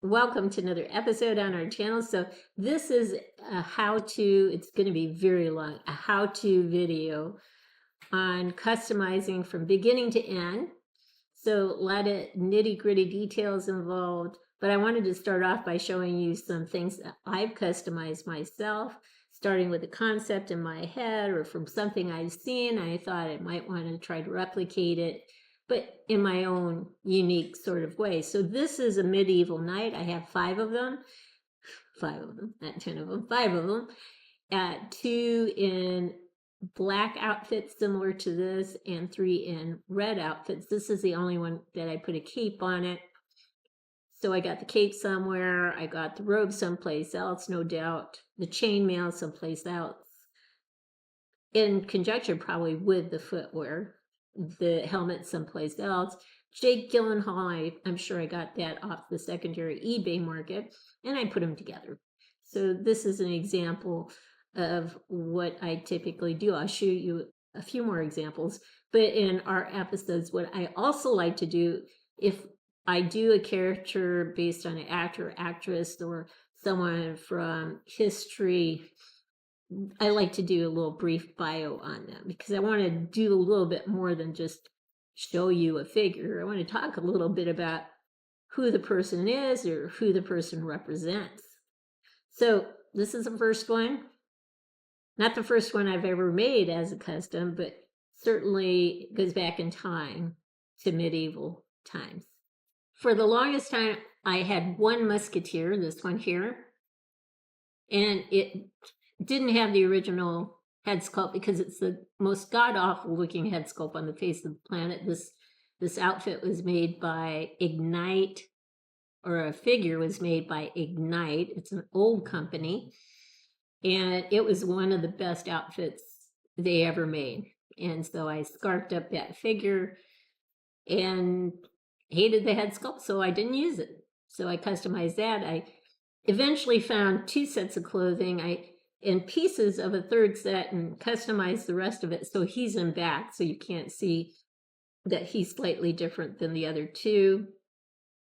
Welcome to another episode on our channel. So this is a how-to, it's going to be very long, a how-to video on customizing from beginning to end. So a lot of nitty-gritty details involved, but I wanted to start off by showing you some things that I've customized myself, starting with a concept in my head or from something I've seen. I thought I might want to try to replicate it, but in my own unique sort of way. So this is a medieval knight. I have five of them, not 10 of them, five of them. Two in black outfits similar to this and three in red outfits. This is the only one that I put a cape on it. So I got the cape somewhere, I got the robe someplace else, no doubt, the chainmail someplace else, in conjunction probably with the footwear, the helmet someplace else. Jake Gyllenhaal, I'm sure I got that off the secondary eBay market, and I put them together. So this is an example of what I typically do. I'll show you a few more examples, but in our episodes, what I also like to do, if I do a character based on an actor, actress, or someone from history, I like to do a little brief bio on them because I want to do a little bit more than just show you a figure. I want to talk a little bit about who the person is or who the person represents. So this is the first one. Not the first one I've ever made as a custom, but certainly goes back in time to medieval times. For the longest time, I had one musketeer, this one here, and it didn't have the original head sculpt because it's the most god-awful looking head sculpt on the face of the planet. This outfit was made by Ignite, or a figure was made by Ignite. It's an old company, and it was one of the best outfits they ever made. And so I scarfed up that figure and hated the head sculpt, so I didn't use it. So I customized that. I eventually found two sets of clothing and pieces of a third set and customized the rest of it. So he's in back, so you can't see that he's slightly different than the other two.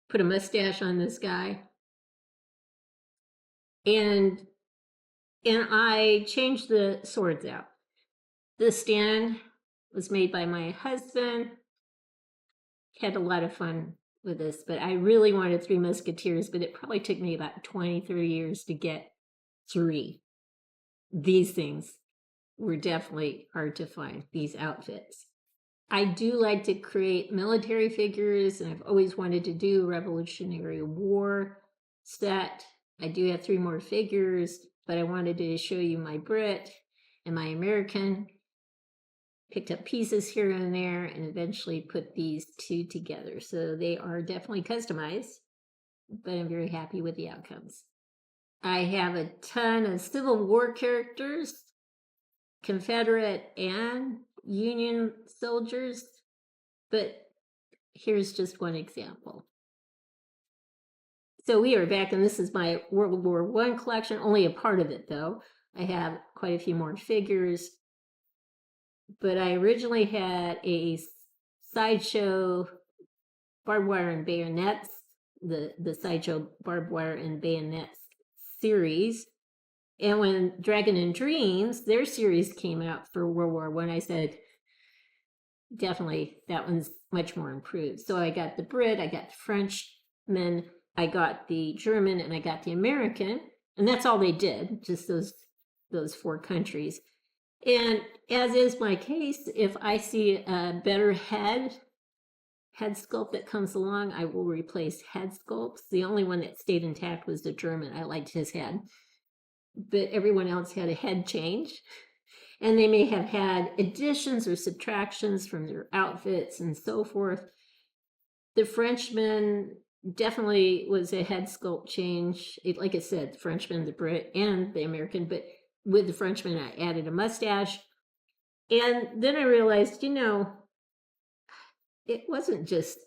Put a mustache on this guy. And I changed the swords out. This stand was made by my husband. Had a lot of fun with this, but I really wanted three musketeers, but it probably took me about 20, 30 years to get three. These things were definitely hard to find, these outfits. I do like to create military figures, and I've always wanted to do a Revolutionary War set. I do have three more figures, but I wanted to show you my Brit and my American. Picked up pieces here and there and eventually put these two together. So they are definitely customized, but I'm very happy with the outcomes. I have a ton of Civil War characters, Confederate and Union soldiers, but here's just one example. So we are back, and this is my World War I collection, only a part of it though. I have quite a few more figures, but I originally had a sideshow barbed wire and bayonets, the sideshow barbed wire and bayonets series. And when Dragon and Dreams, their series came out for World War I said, definitely that one's much more improved. So I got the Brit, I got the Frenchman, I got the German, and I got the American. And that's all they did, just those four countries. And as is my case, if I see a better head sculpt that comes along, I will replace head sculpts. The only one that stayed intact was the German. I liked his head, but everyone else had a head change. And they may have had additions or subtractions from their outfits and so forth. The Frenchman definitely was a head sculpt change. Like I said, the Frenchman, the Brit, and the American, but with the Frenchman, I added a mustache. And then I realized, it wasn't just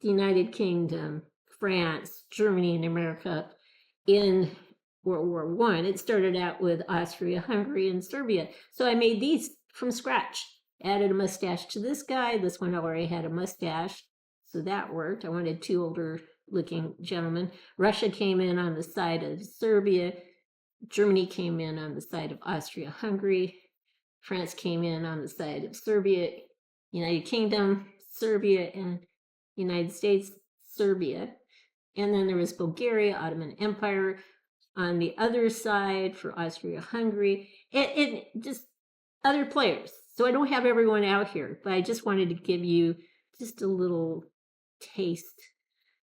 the United Kingdom, France, Germany, and America in World War I. It started out with Austria, Hungary, and Serbia. So I made these from scratch. Added a mustache to this guy. This one already had a mustache, so that worked. I wanted two older looking gentleman. Russia came in on the side of Serbia. Germany came in on the side of Austria-Hungary. France came in on the side of Serbia, United Kingdom, Serbia, and United States, Serbia. And then there was Bulgaria, Ottoman Empire on the other side for Austria-Hungary, and just other players. So I don't have everyone out here, but I just wanted to give you just a little taste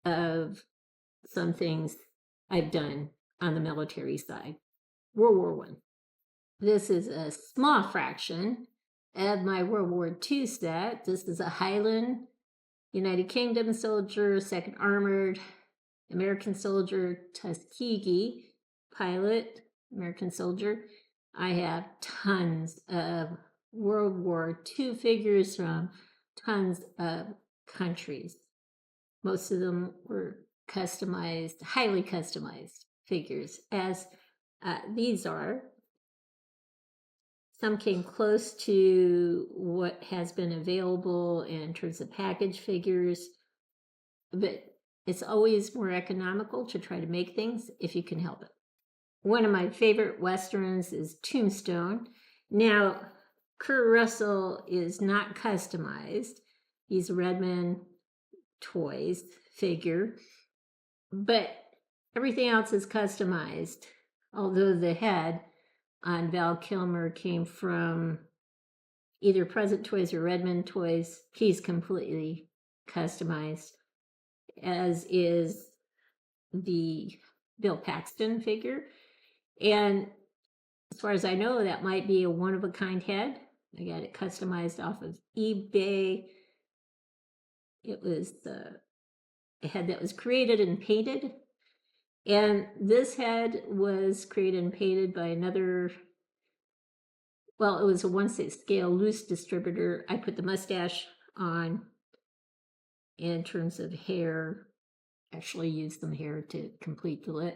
of some things I've done on the military side. World War I. This is a small fraction of my World War II set. This is a Highland United Kingdom soldier, 2nd Armored, American soldier, Tuskegee pilot, American soldier. I have tons of World War II figures from tons of countries. Most of them were customized, highly customized figures, as these are. Some came close to what has been available in terms of package figures, but it's always more economical to try to make things if you can help it. One of my favorite Westerns is Tombstone. Now, Kurt Russell is not customized. He's a Redmond Toys figure, but everything else is customized, although the head on Val Kilmer came from either Present Toys or Redmond Toys. He's completely customized, as is the Bill Paxton figure. And as far as I know, that might be a one-of-a-kind head. I got it customized off of eBay. It was a head that was created and painted. And this head was created and painted by another, well, it was a 1/6 scale loose distributor. I put the mustache on in terms of hair, actually used some hair to complete the look.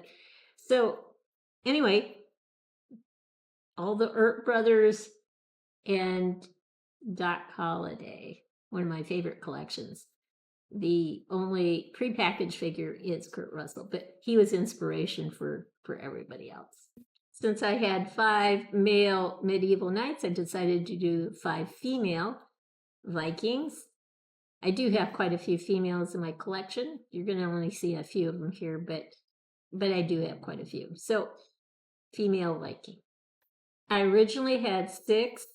So anyway, all the Earp brothers and Doc Holliday, one of my favorite collections. The only prepackaged figure is Kurt Russell, but he was inspiration for everybody else. Since I had 5 male medieval knights, I decided to do 5 female Vikings. I do have quite a few females in my collection. You're going to only see a few of them here, but I do have quite a few. So, female Viking. I originally had 6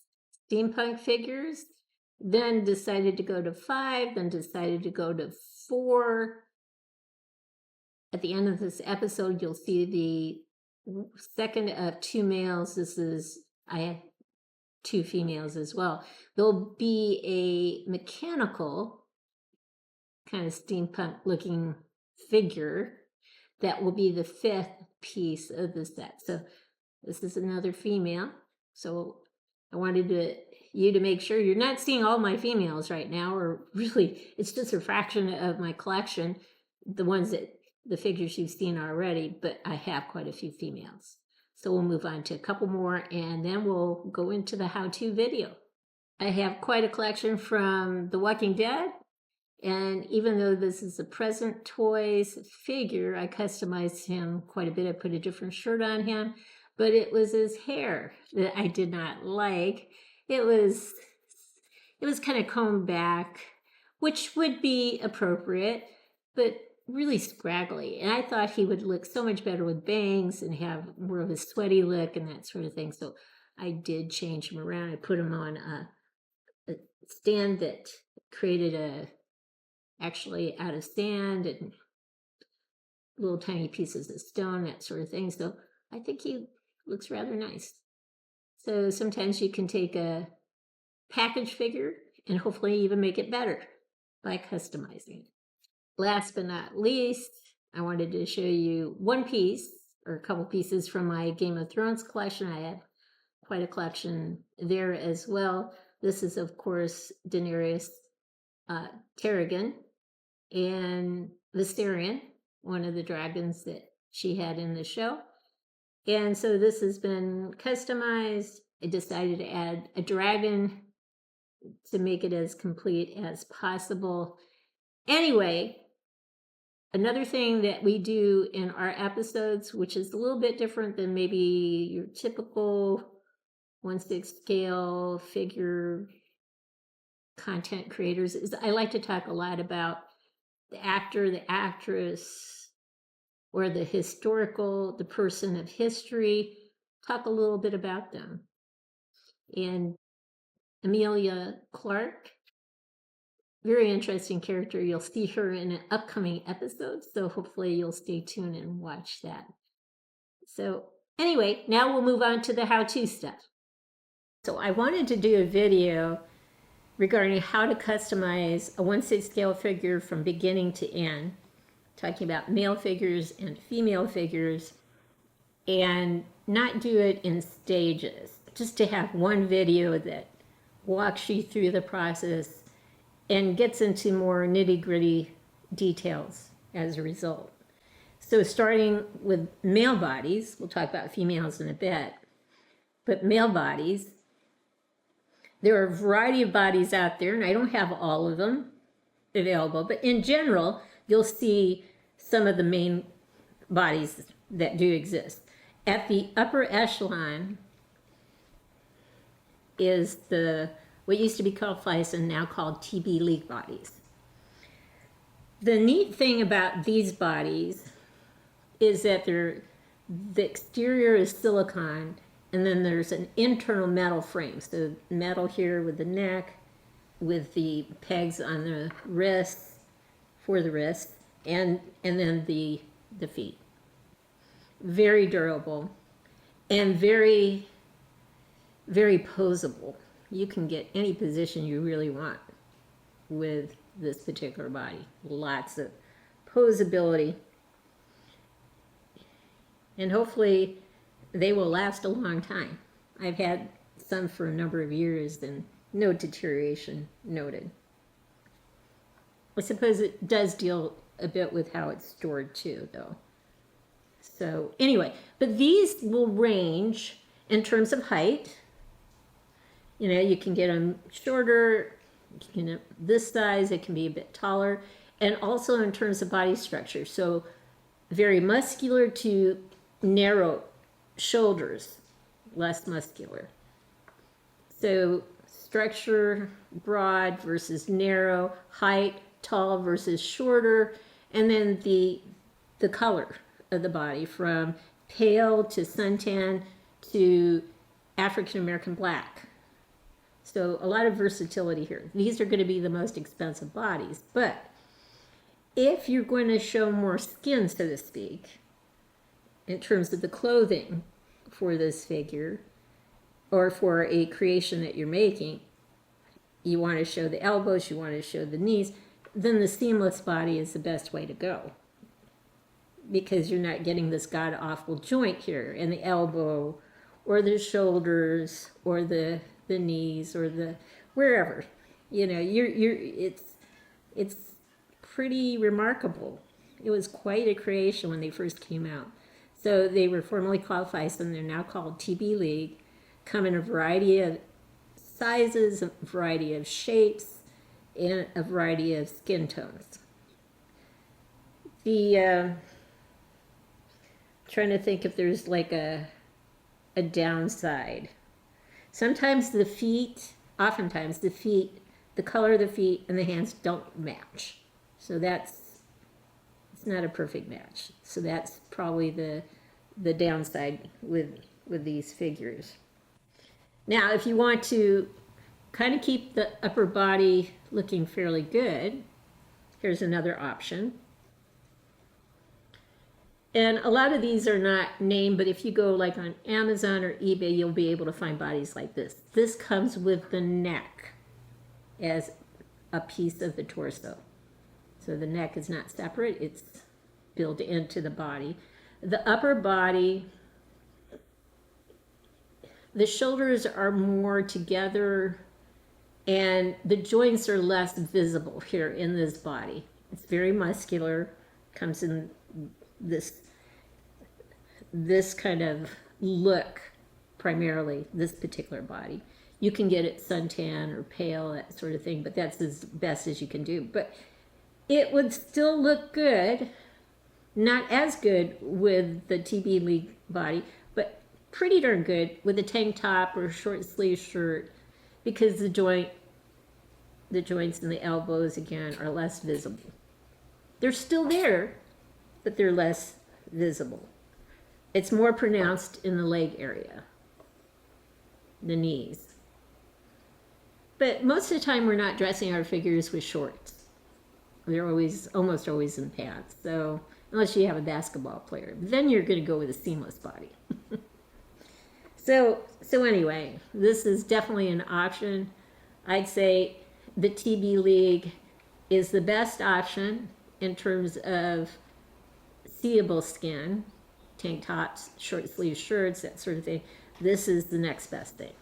steampunk figures, then decided to go to 5, then decided to go to 4. At the end of this episode, you'll see the second of 2 males. I have 2 females as well. There'll be a mechanical kind of steampunk looking figure that will be the 5th piece of the set. So this is another female. So I wanted you to make sure you're not seeing all my females right now, or really it's just a fraction of my collection, the figures you've seen already, but I have quite a few females. So we'll move on to a couple more, and then we'll go into the how-to video. I have quite a collection from The Walking Dead, and even though this is a Present Toys figure, I customized him quite a bit. I put a different shirt on him, but it was his hair that I did not like. It was kind of combed back, which would be appropriate, but really scraggly. And I thought he would look so much better with bangs and have more of a sweaty look and that sort of thing. So I did change him around. I put him on a stand that created actually out of sand and little tiny pieces of stone, that sort of thing. So I think he looks rather nice. So sometimes you can take a package figure and hopefully even make it better by customizing. Last but not least, I wanted to show you one piece or a couple pieces from my Game of Thrones collection. I have quite a collection there as well. This is, of course, Daenerys Targaryen and Viserion, one of the dragons that she had in the show. And so this has been customized. I decided to add a dragon to make it as complete as possible. Anyway, Another thing that we do in our episodes, which is a little bit different than maybe your typical 1/6 scale figure content creators, is I like to talk a lot about the actor, the actress, or the person of history, talk a little bit about them. And Amelia Clark, very interesting character. You'll see her in an upcoming episode, so hopefully you'll stay tuned and watch that. So anyway, now we'll move on to the how-to stuff. So I wanted to do a video regarding how to customize a 1/6 scale figure from beginning to end, talking about male figures and female figures, and not do it in stages, just to have one video that walks you through the process and gets into more nitty-gritty details as a result. So starting with male bodies, we'll talk about females in a bit, but male bodies, there are a variety of bodies out there, and I don't have all of them available, but in general, you'll see some of the main bodies that do exist. At the upper echelon is what used to be called FICE and now called TB League bodies. The neat thing about these bodies is that the exterior is silicone, and then there's an internal metal frame. So metal here with the neck, with the pegs on the wrists, for the wrists, and then the feet. Very durable and very, very posable. You can get any position you really want with this particular body. Lots of posability. And hopefully they will last a long time. I've had some for a number of years and no deterioration noted. I suppose it does deal a bit with how it's stored too, though. So anyway, but these will range in terms of height. You know, you can get them shorter, you can get this size, it can be a bit taller, and also in terms of body structure. So very muscular to narrow shoulders, less muscular. So structure, broad versus narrow, height, tall versus shorter, and then the color of the body from pale to suntan to African American black. So a lot of versatility here. These are going to be the most expensive bodies, but if you're going to show more skin, so to speak, in terms of the clothing for this figure or for a creation that you're making, you want to show the elbows, you want to show the knees, then the seamless body is the best way to go, because you're not getting this god-awful joint here in the elbow or the shoulders or the knees or the wherever. You know, it's pretty remarkable. It was quite a creation when they first came out. So they were formerly called FICE and they're now called TB League. Come in a variety of sizes, a variety of shapes, and a variety of skin tones. Trying to think if there's like a downside. Oftentimes the feet, the color of the feet and the hands don't match. So it's not a perfect match. So that's probably the downside with these figures. Now, if you want to kind of keep the upper body looking fairly good, here's another option. And a lot of these are not named, but if you go like on Amazon or eBay, you'll be able to find bodies like this. This comes with the neck as a piece of the torso. So the neck is not separate, it's built into the body. The upper body, the shoulders are more together and the joints are less visible here in this body. It's very muscular, comes in this kind of look, primarily this particular body. You can get it suntan or pale, that sort of thing, but that's as best as you can do. But it would still look good Not as good with the TB League body, but pretty darn good with a tank top or a short sleeve shirt, because the joints and the elbows, again, are less visible. They're still there, but they're less visible. It's more pronounced in the leg area, the knees. But most of the time we're not dressing our figures with shorts. They're almost always in pants. So unless you have a basketball player, then you're going to go with a seamless body. So anyway, this is definitely an option. I'd say the TB League is the best option in terms of seeable skin, tank tops, short sleeve shirts, that sort of thing. This is the next best thing.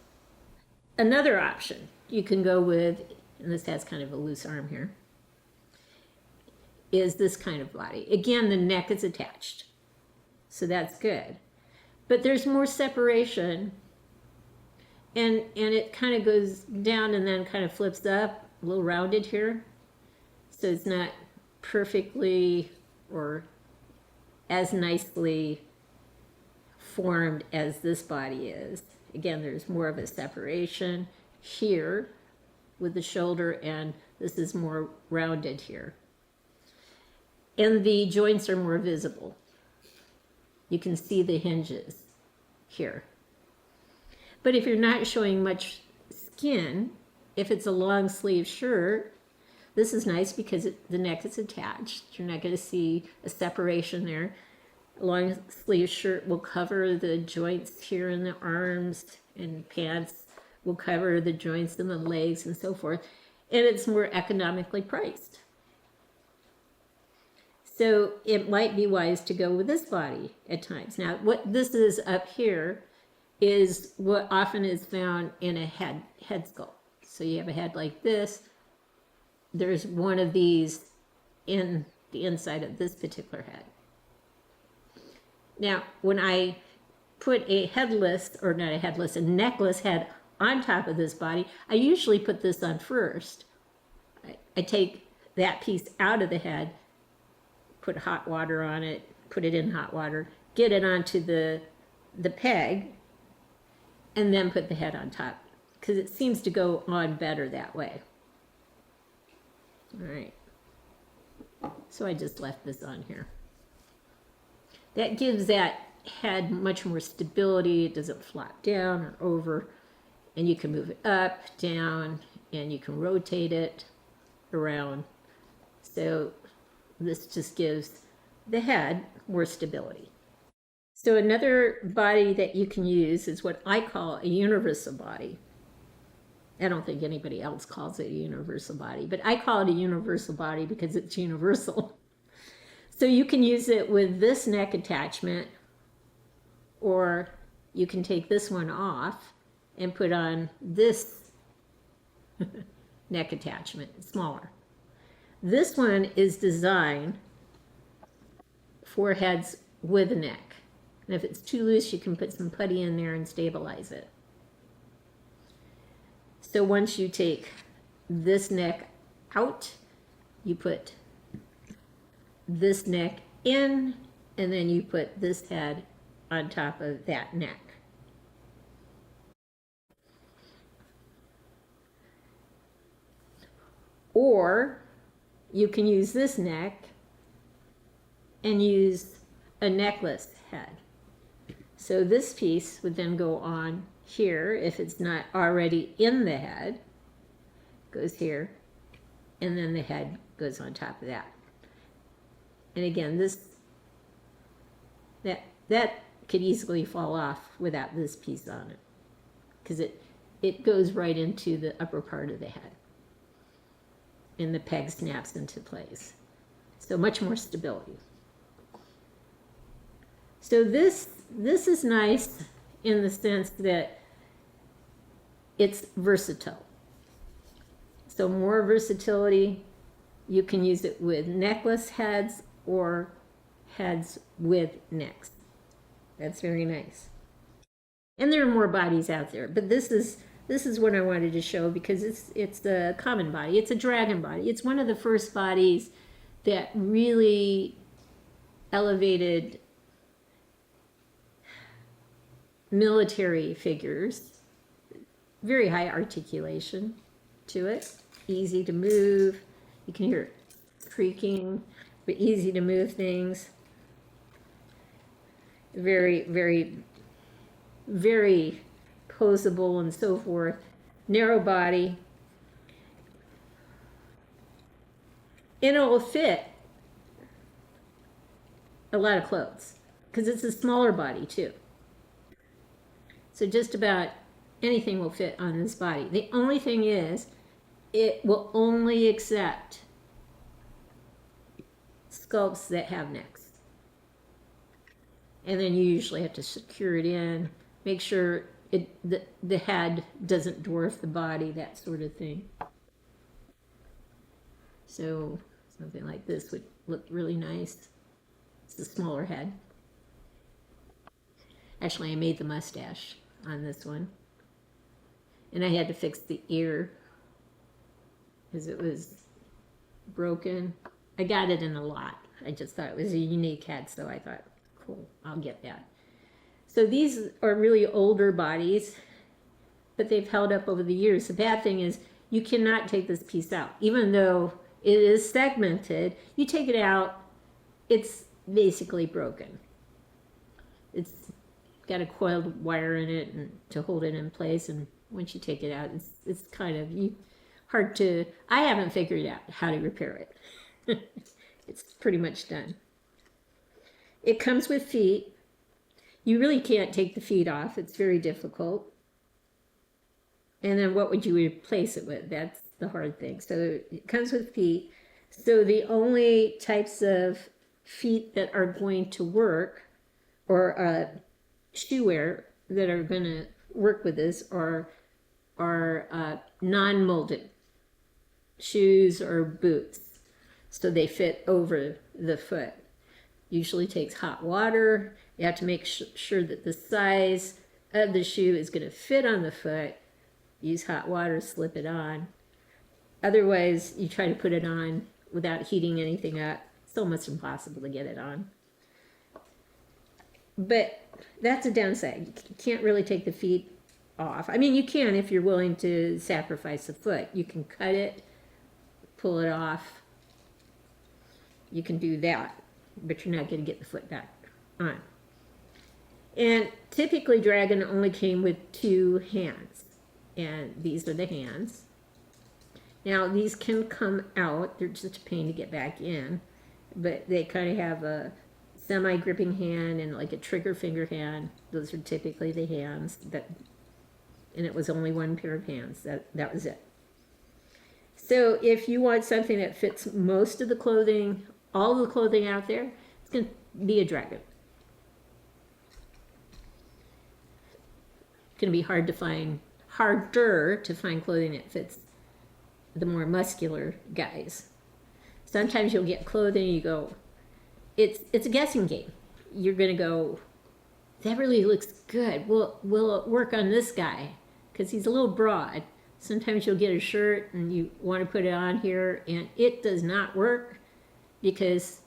Another option you can go with, and this has kind of a loose arm here, is this kind of body. Again, the neck is attached, so that's good. But there's more separation, and it kind of goes down and then kind of flips up, a little rounded here. So it's not perfectly or as nicely formed as this body is. Again, there's more of a separation here with the shoulder, and this is more rounded here. And the joints are more visible. You can see the hinges here. But if you're not showing much skin, if it's a long sleeve shirt, this is nice because the neck is attached. You're not going to see a separation there. A long sleeve shirt will cover the joints here in the arms, and pants will cover the joints in the legs and so forth. And it's more economically priced. So it might be wise to go with this body at times. Now, what this is up here is what often is found in a head sculpt. So you have a head like this. There's one of these in the inside of this particular head. Now, when I put a headless, or not a headless, a neckless head on top of this body, I usually put this on first. I take that piece out of the head, put hot water on it, put it in hot water, get it onto the peg, and then put the head on top, because it seems to go on better that way. All right. So I just left this on here. That gives that head much more stability. It doesn't flop down or over, and you can move it up, down, and you can rotate it around. So this just gives the head more stability. So another body that you can use is what I call a universal body. I don't think anybody else calls it a universal body, but I call it a universal body because it's universal. So you can use it with this neck attachment, or you can take this one off and put on this neck attachment, smaller. This one is designed for heads with a neck. And if it's too loose, you can put some putty in there and stabilize it. So once you take this neck out, you put this neck in, and then you put this head on top of that neck. Or you can use this neck and use a necklace head. So this piece would then go on here, if it's not already in the head, goes here, and then the head goes on top of that. And again, that could easily fall off without this piece on it, because it goes right into the upper part of the head, and the peg snaps into place. So much more stability. So this is nice in the sense that it's versatile. So more versatility. You can use it with necklace heads or heads with necks. That's very nice. And there are more bodies out there, but this is what I wanted to show because it's a common body. It's a dragon body. It's one of the first bodies that really elevated military figures. Very high articulation to it, easy to move. You can hear it creaking, but easy to move things. Very, very, very posable and so forth. Narrow body. And it will fit a lot of clothes because it's a smaller body too. So just about anything will fit on this body. The only thing is, it will only accept sculpts that have necks. And then you usually have to secure it in, make sure the head doesn't dwarf the body, that sort of thing. So something like this would look really nice. It's a smaller head. Actually, I made the mustache on this one. And I had to fix the ear because it was broken. I got it in a lot. I just thought it was a unique head, so I thought, cool, I'll get that. So these are really older bodies, but they've held up over the years. The bad thing is you cannot take this piece out. Even though it is segmented, you take it out, it's basically broken. It's got a coiled wire in it and to hold it in place, and once you take it out, it's kind of hard to, I haven't figured out how to repair it. It's pretty much done. It comes with feet. You really can't take the feet off. It's very difficult. And then what would you replace it with? That's the hard thing. So it comes with feet. So the only types of feet that are going to work, or shoe wear that are going to work with this, are non-molded shoes or boots. So they fit over the foot. Usually takes hot water. You have to make sure that the size of the shoe is going to fit on the foot. Use hot water, slip it on. Otherwise, you try to put it on without heating anything up. It's almost impossible to get it on. But that's a downside. You can't really take the feet off. I mean, you can if you're willing to sacrifice the foot. You can cut it, pull it off. You can do that, but you're not going to get the foot back on. And typically Dragon only came with 2 hands, and these are the hands. Now these can come out, they're just a pain to get back in, but they kind of have a semi-gripping hand and like a trigger finger hand. Those are typically the hands that, and it was only 1 pair of hands, that was it. So if you want something that fits most of the clothing, all the clothing out there, it's going to be a Dragon. It's going to be harder to find clothing that fits the more muscular guys. Sometimes you'll get clothing, you go, it's a guessing game. You're going to go, that really looks good. Will it work on this guy? Because he's a little broad. Sometimes you'll get a shirt and you want to put it on here and it does not work because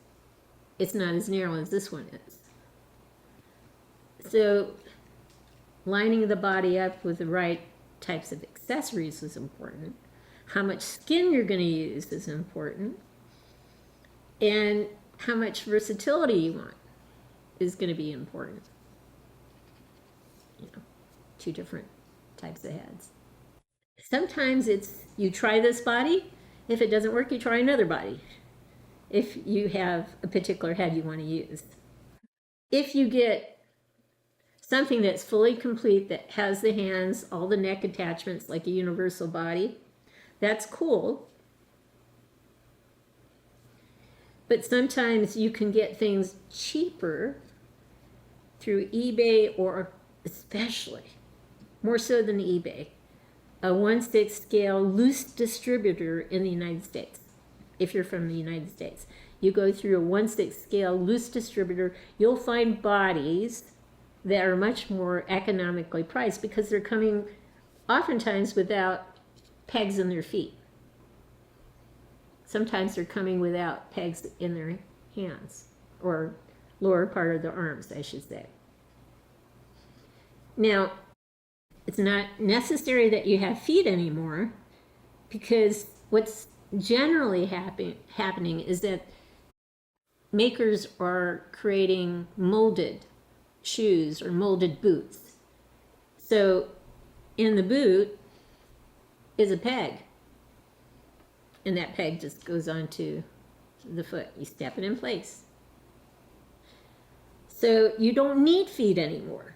it's not as narrow as this one is. So lining the body up with the right types of accessories is important. How much skin you're going to use is important. And how much versatility you want is going to be important. 2 different types of heads. Sometimes it's, you try this body. If it doesn't work, you try another body. If you have a particular head you want to use. If you get something that's fully complete, that has the hands, all the neck attachments, like a universal body, that's cool. But sometimes you can get things cheaper through eBay, or especially, more so than eBay, a 1/6 scale loose distributor in the United States. If you're from the United States, you go through a 1/6 scale loose distributor, you'll find bodies that are much more economically priced because they're coming oftentimes without pegs in their feet. Sometimes they're coming without pegs in their hands or lower part of the arms, I should say. Now, it's not necessary that you have feet anymore, because what's generally happening is that makers are creating molded shoes or molded boots. So in the boot is a peg, and that peg just goes onto the foot. You step it in place. So you don't need feet anymore,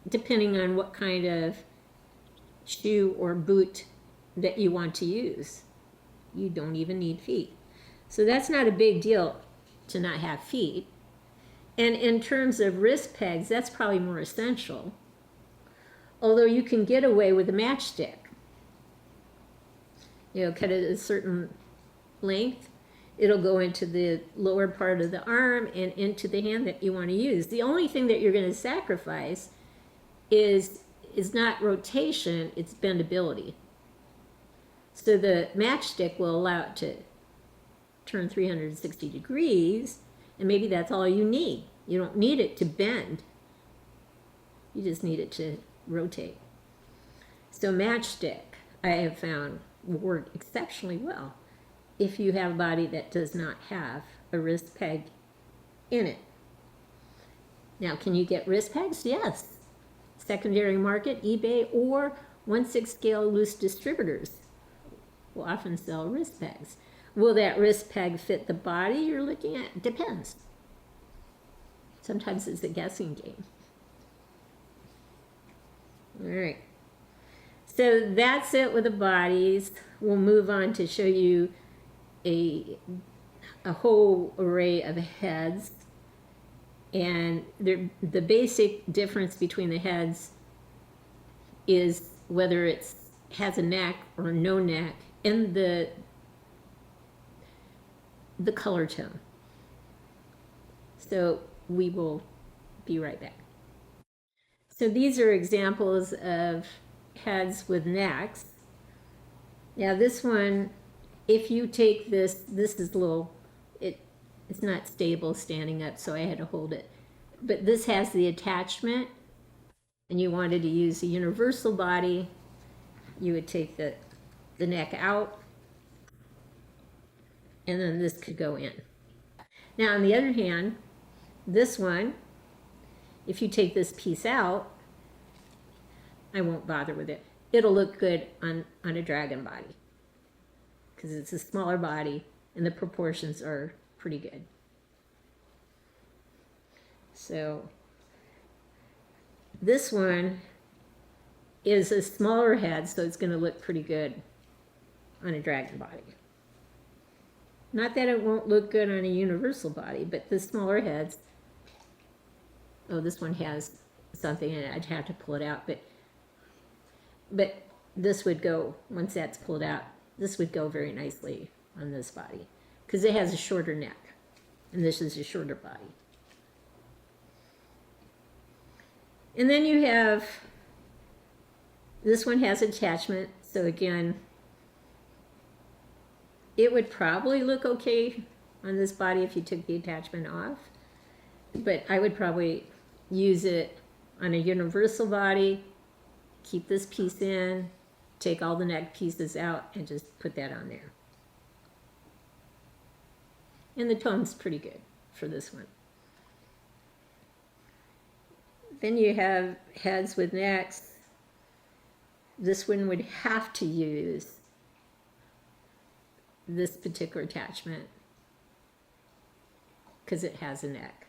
depending on what kind of shoe or boot that you want to use. You don't even need feet. So that's not a big deal to not have feet. And in terms of wrist pegs, that's probably more essential. Although you can get away with a matchstick. Cut it a certain length. It'll go into the lower part of the arm and into the hand that you want to use. The only thing that you're going to sacrifice is not rotation, it's bendability. So the matchstick will allow it to turn 360 degrees, and maybe that's all you need. You don't need it to bend. You just need it to rotate. So matchstick, I have found, will work exceptionally well if you have a body that does not have a wrist peg in it. Now, can you get wrist pegs? Yes. Secondary market, eBay, or 1/6 scale loose distributors will often sell wrist pegs. Will that wrist peg fit the body you're looking at? Depends. Sometimes it's a guessing game. All right. So that's it with the bodies. We'll move on to show you a whole array of heads. And the basic difference between the heads is whether it has a neck or no neck, and the color tone. So we will be right back. So these are examples of heads with necks. Now this one, if you take this is a little, it's not stable standing up, so I had to hold it. But this has the attachment, and you wanted to use a universal body, you would take the neck out, and then this could go in. Now on the other hand, this one, if you take this piece out, I won't bother with it. It'll look good on a dragon body, because it's a smaller body and the proportions are pretty good. So this one is a smaller head, so it's going to look pretty good on a dragon body. Not that it won't look good on a universal body, but the smaller heads, oh, this one has something in it, I'd have to pull it out, but this would go, once that's pulled out, this would go very nicely on this body, because it has a shorter neck, and this is a shorter body. And then you have, this one has attachment, so again, it would probably look okay on this body if you took the attachment off, but I would probably use it on a universal body, keep this piece in, take all the neck pieces out, and just put that on there. And the tone's pretty good for this one. Then you have heads with necks. This one would have to use this particular attachment because it has a neck.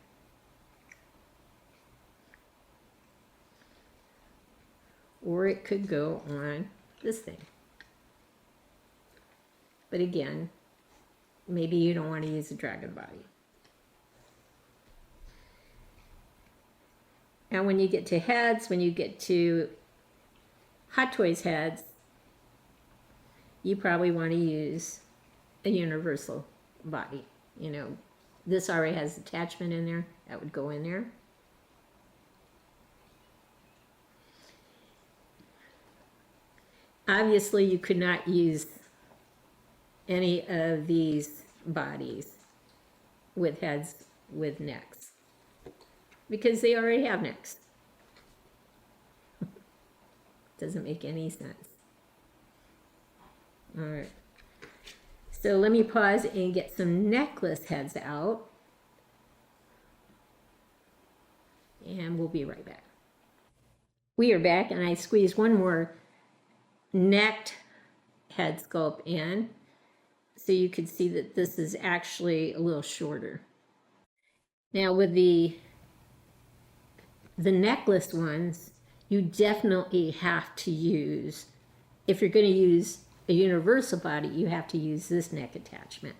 Or it could go on this thing. But again, maybe you don't want to use a dragon body. Now when you get to heads, when you get to Hot Toys heads, you probably want to use a universal body. You know, this already has attachment in there, that would go in there. Obviously, you could not use any of these bodies with heads with necks. because they already have necks. Doesn't make any sense. All right. So let me pause and get some necklace heads out. And we'll be right back. We are back, and I squeezed one more necked head sculpt in so you could see that this is actually a little shorter. Now with the necklace ones, you definitely have to use, if you're going to use a universal body, you have to use this neck attachment.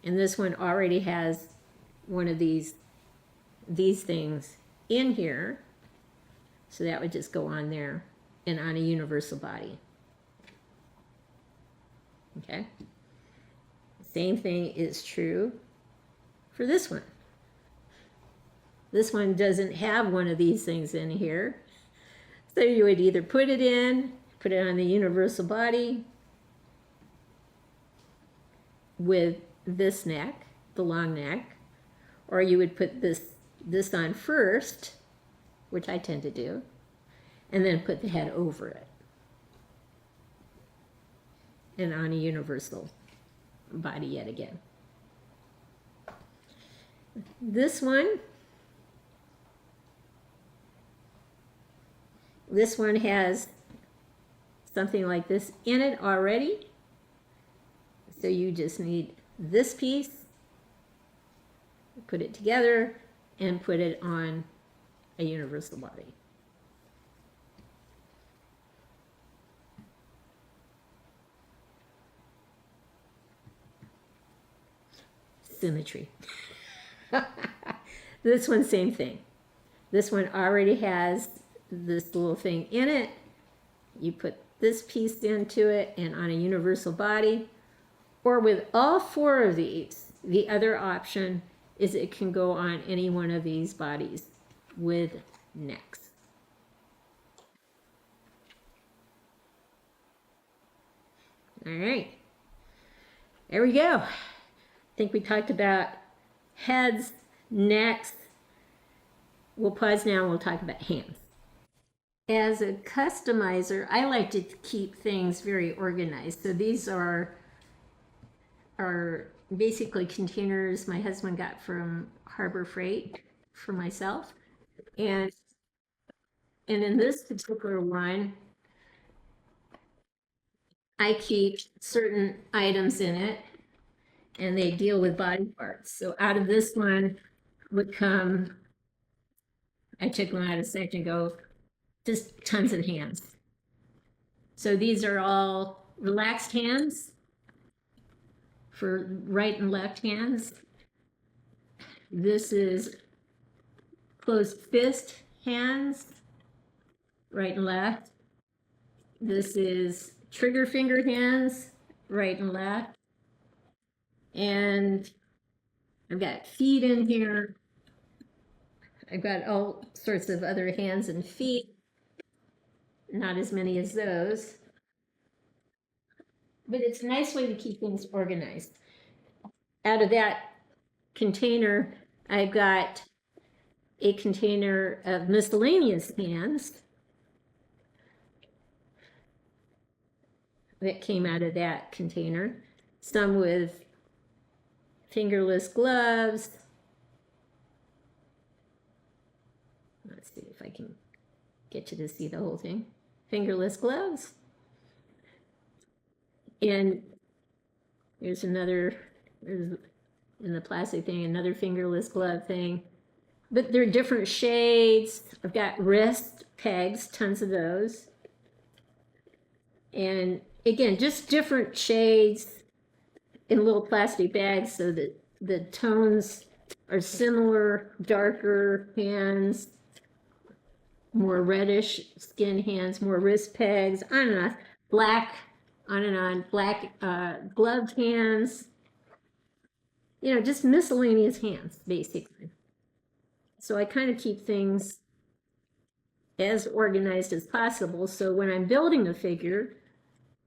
And this one already has one of these things in here. So that would just go on there and on a universal body. Okay. Same thing is true for this one. This one doesn't have one of these things in here. So you would either put it on the universal body with this neck, the long neck, or you would put this on first, which I tend to do, and then put the head over it and on a universal body yet again. This one has something like this in it already. So you just need this piece, put it together, and put it on a universal body. Symmetry. This one, same thing. This one already has this little thing in it. You put this piece into it and on a universal body. Or with all four of these, the other option is it can go on any one of these bodies with necks. All right, there we go. I think we talked about heads, necks. We'll pause now and we'll talk about hands. As a customizer, I like to keep things very organized. So these are basically containers my husband got from Harbor Freight for myself. And in this particular one, I keep certain items in it, and they deal with body parts. So out of this one would come, I took one out a second ago, just tons of hands. So these are all relaxed hands for right and left hands. This is closed fist hands, right and left. This is trigger finger hands, right and left. And I've got feet in here. I've got all sorts of other hands and feet. Not as many as those. But it's a nice way to keep things organized. Out of that container, I've got a container of miscellaneous hands that came out of that container. Some with fingerless gloves. Let's see if I can get you to see the whole thing. Fingerless gloves. And there's another, there's in the plastic thing, another fingerless glove thing. But they're different shades. I've got wrist pegs, tons of those. And again, just different shades in little plastic bags so that the tones are similar, darker hands, more reddish skin hands, more wrist pegs, on and on, black, on and on, black gloved hands, you know, just miscellaneous hands, basically. So I kind of keep things as organized as possible, so when I'm building a figure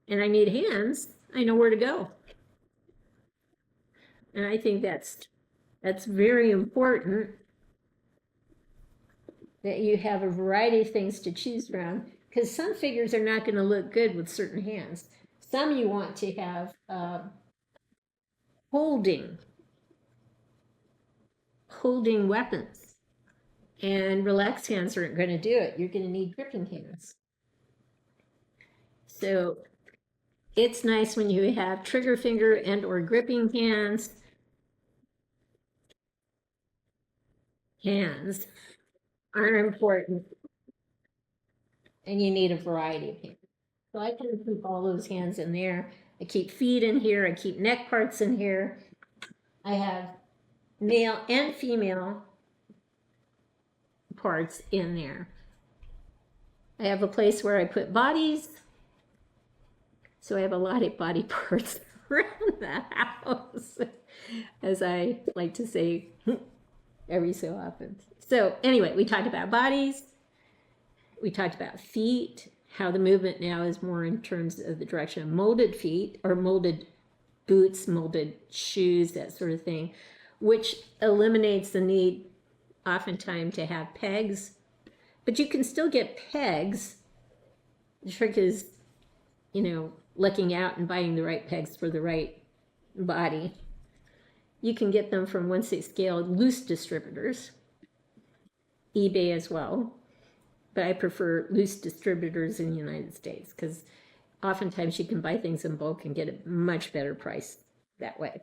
and I need hands, I know where to go. And I think that's very important that you have a variety of things to choose from, because some figures are not going to look good with certain hands. Some you want to have holding weapons, and relaxed hands aren't going to do it. You're going to need gripping hands. So it's nice when you have trigger finger and or gripping hands. Hands are important, and you need a variety of hands. So I can keep all those hands in there. I keep feet in here. I keep neck parts in here. I have male and female parts in there. I have a place where I put bodies. So I have a lot of body parts around the house, as I like to say every so often. So anyway, we talked about bodies. We talked about feet, how the movement now is more in terms of the direction of molded feet or molded boots, molded shoes, that sort of thing, which eliminates the need oftentimes to have pegs. But you can still get pegs. The trick is, looking out and buying the right pegs for the right body. You can get them from 1/6 scale loose distributors, eBay as well. But I prefer loose distributors in the United States because oftentimes you can buy things in bulk and get a much better price that way.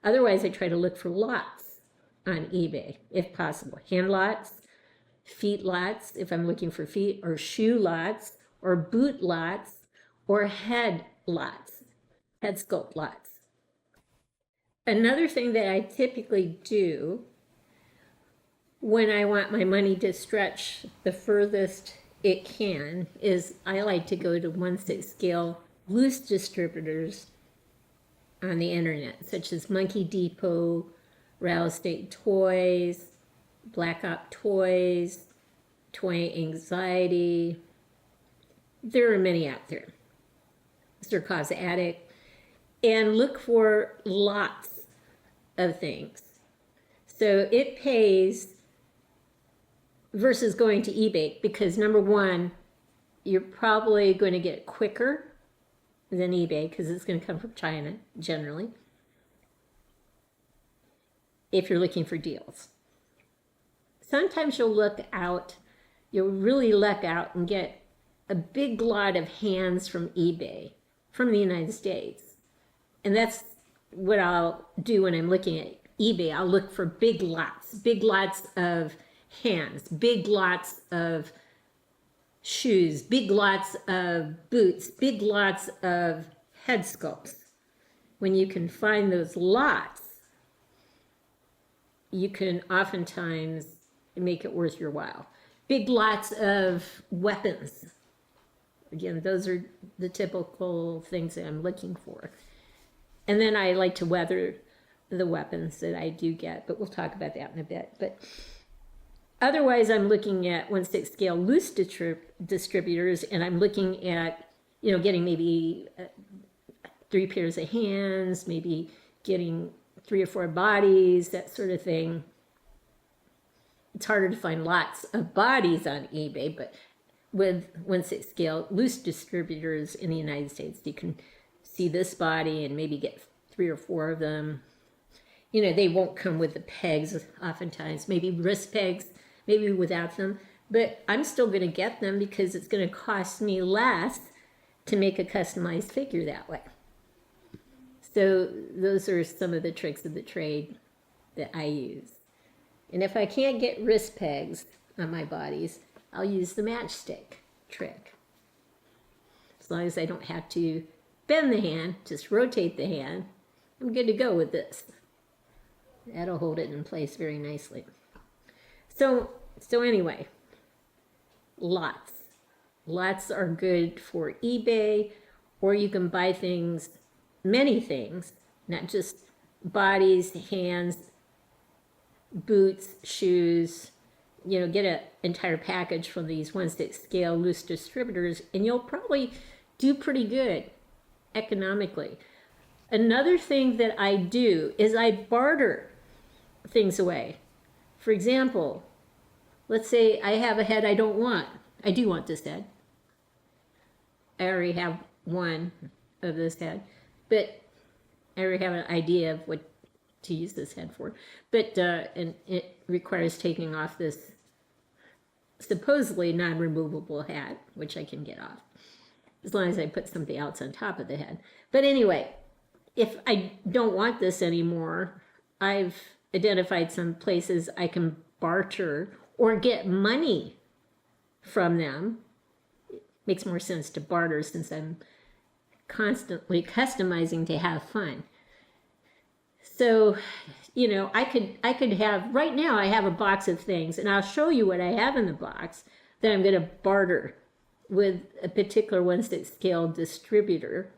Otherwise, I try to look for lots on eBay, if possible. Hand lots, feet lots, if I'm looking for feet, or shoe lots, or boot lots, or head lots, head sculpt lots. Another thing that I typically do when I want my money to stretch the furthest it can is I like to go to 1/6 scale loose distributors on the internet, such as Monkey Depot, Real Estate Toys, Black Op Toys, Toy Anxiety. There are many out there. Zerkov's Attic. And look for lots of things. So it pays versus going to eBay because number one, you're probably going to get quicker than eBay because it's going to come from China generally if you're looking for deals. Sometimes you'll really luck out and get a big lot of hands from eBay from the United States. And that's what I'll do when I'm looking at eBay. I'll look for big lots of hands, big lots of shoes, big lots of boots, big lots of head sculpts. When you can find those lots, you can oftentimes make it worth your while. Big lots of weapons. Again, those are the typical things that I'm looking for. And then I like to weather the weapons that I do get, but we'll talk about that in a bit. But otherwise, I'm looking at 1/6 scale loose distributors, and I'm looking at, getting maybe 3 pairs of hands, maybe getting 3 or 4 bodies, that sort of thing. It's harder to find lots of bodies on eBay, but with 1/6 scale loose distributors in the United States, you can see this body and maybe get 3 or 4 of them. They won't come with the pegs oftentimes, maybe wrist pegs, maybe without them, but I'm still going to get them because it's going to cost me less to make a customized figure that way. So those are some of the tricks of the trade that I use. And if I can't get wrist pegs on my bodies, I'll use the matchstick trick. As long as I don't have to bend the hand, just rotate the hand, I'm good to go with this. That'll hold it in place very nicely. So anyway, lots. Lots are good for eBay, or you can buy things, many things, not just bodies, hands, boots, shoes, get an entire package from these 1/6 scale loose distributors, and you'll probably do pretty good economically. Another thing that I do is I barter things away. For example, let's say I have a head I don't want. I do want this head. I already have one of this head, but I already have an idea of what to use this head for. But and it requires taking off this supposedly non-removable hat, which I can get off as long as I put something else on top of the head. But anyway, if I don't want this anymore, I've identified some places I can barter or get money from them. It makes more sense to barter since I'm constantly customizing to have fun. So, you know, I could have, right now I have a box of things, and I'll show you what I have in the box that I'm going to barter with a particular 1/6 scale distributor.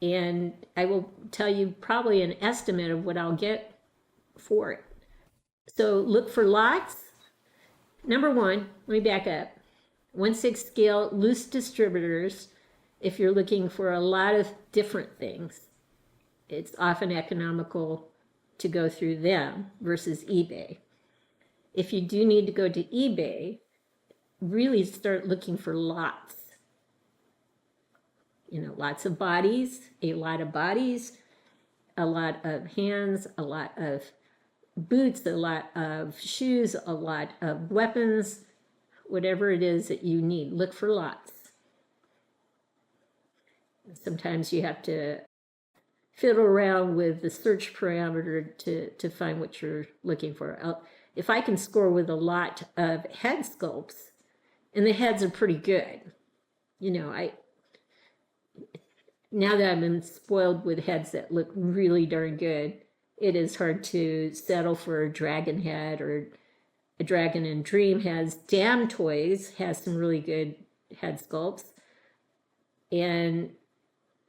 And I will tell you probably an estimate of what I'll get for it. So look for lots. Number one, let me back up. 1/6 scale loose distributors, if you're looking for a lot of different things, it's often economical to go through them versus eBay. If you do need to go to eBay, really start looking for lots. You know, lots of bodies, a lot of bodies, a lot of hands, a lot of boots, a lot of shoes, a lot of weapons, whatever it is that you need. Look for lots. Sometimes you have to fiddle around with the search parameter to find what you're looking for. If I can score with a lot of head sculpts, and the heads are pretty good, you know, now that I've been spoiled with heads that look really darn good, it is hard to settle for a dragon head or a Dragon and Dream has. Damn Toys has some really good head sculpts, and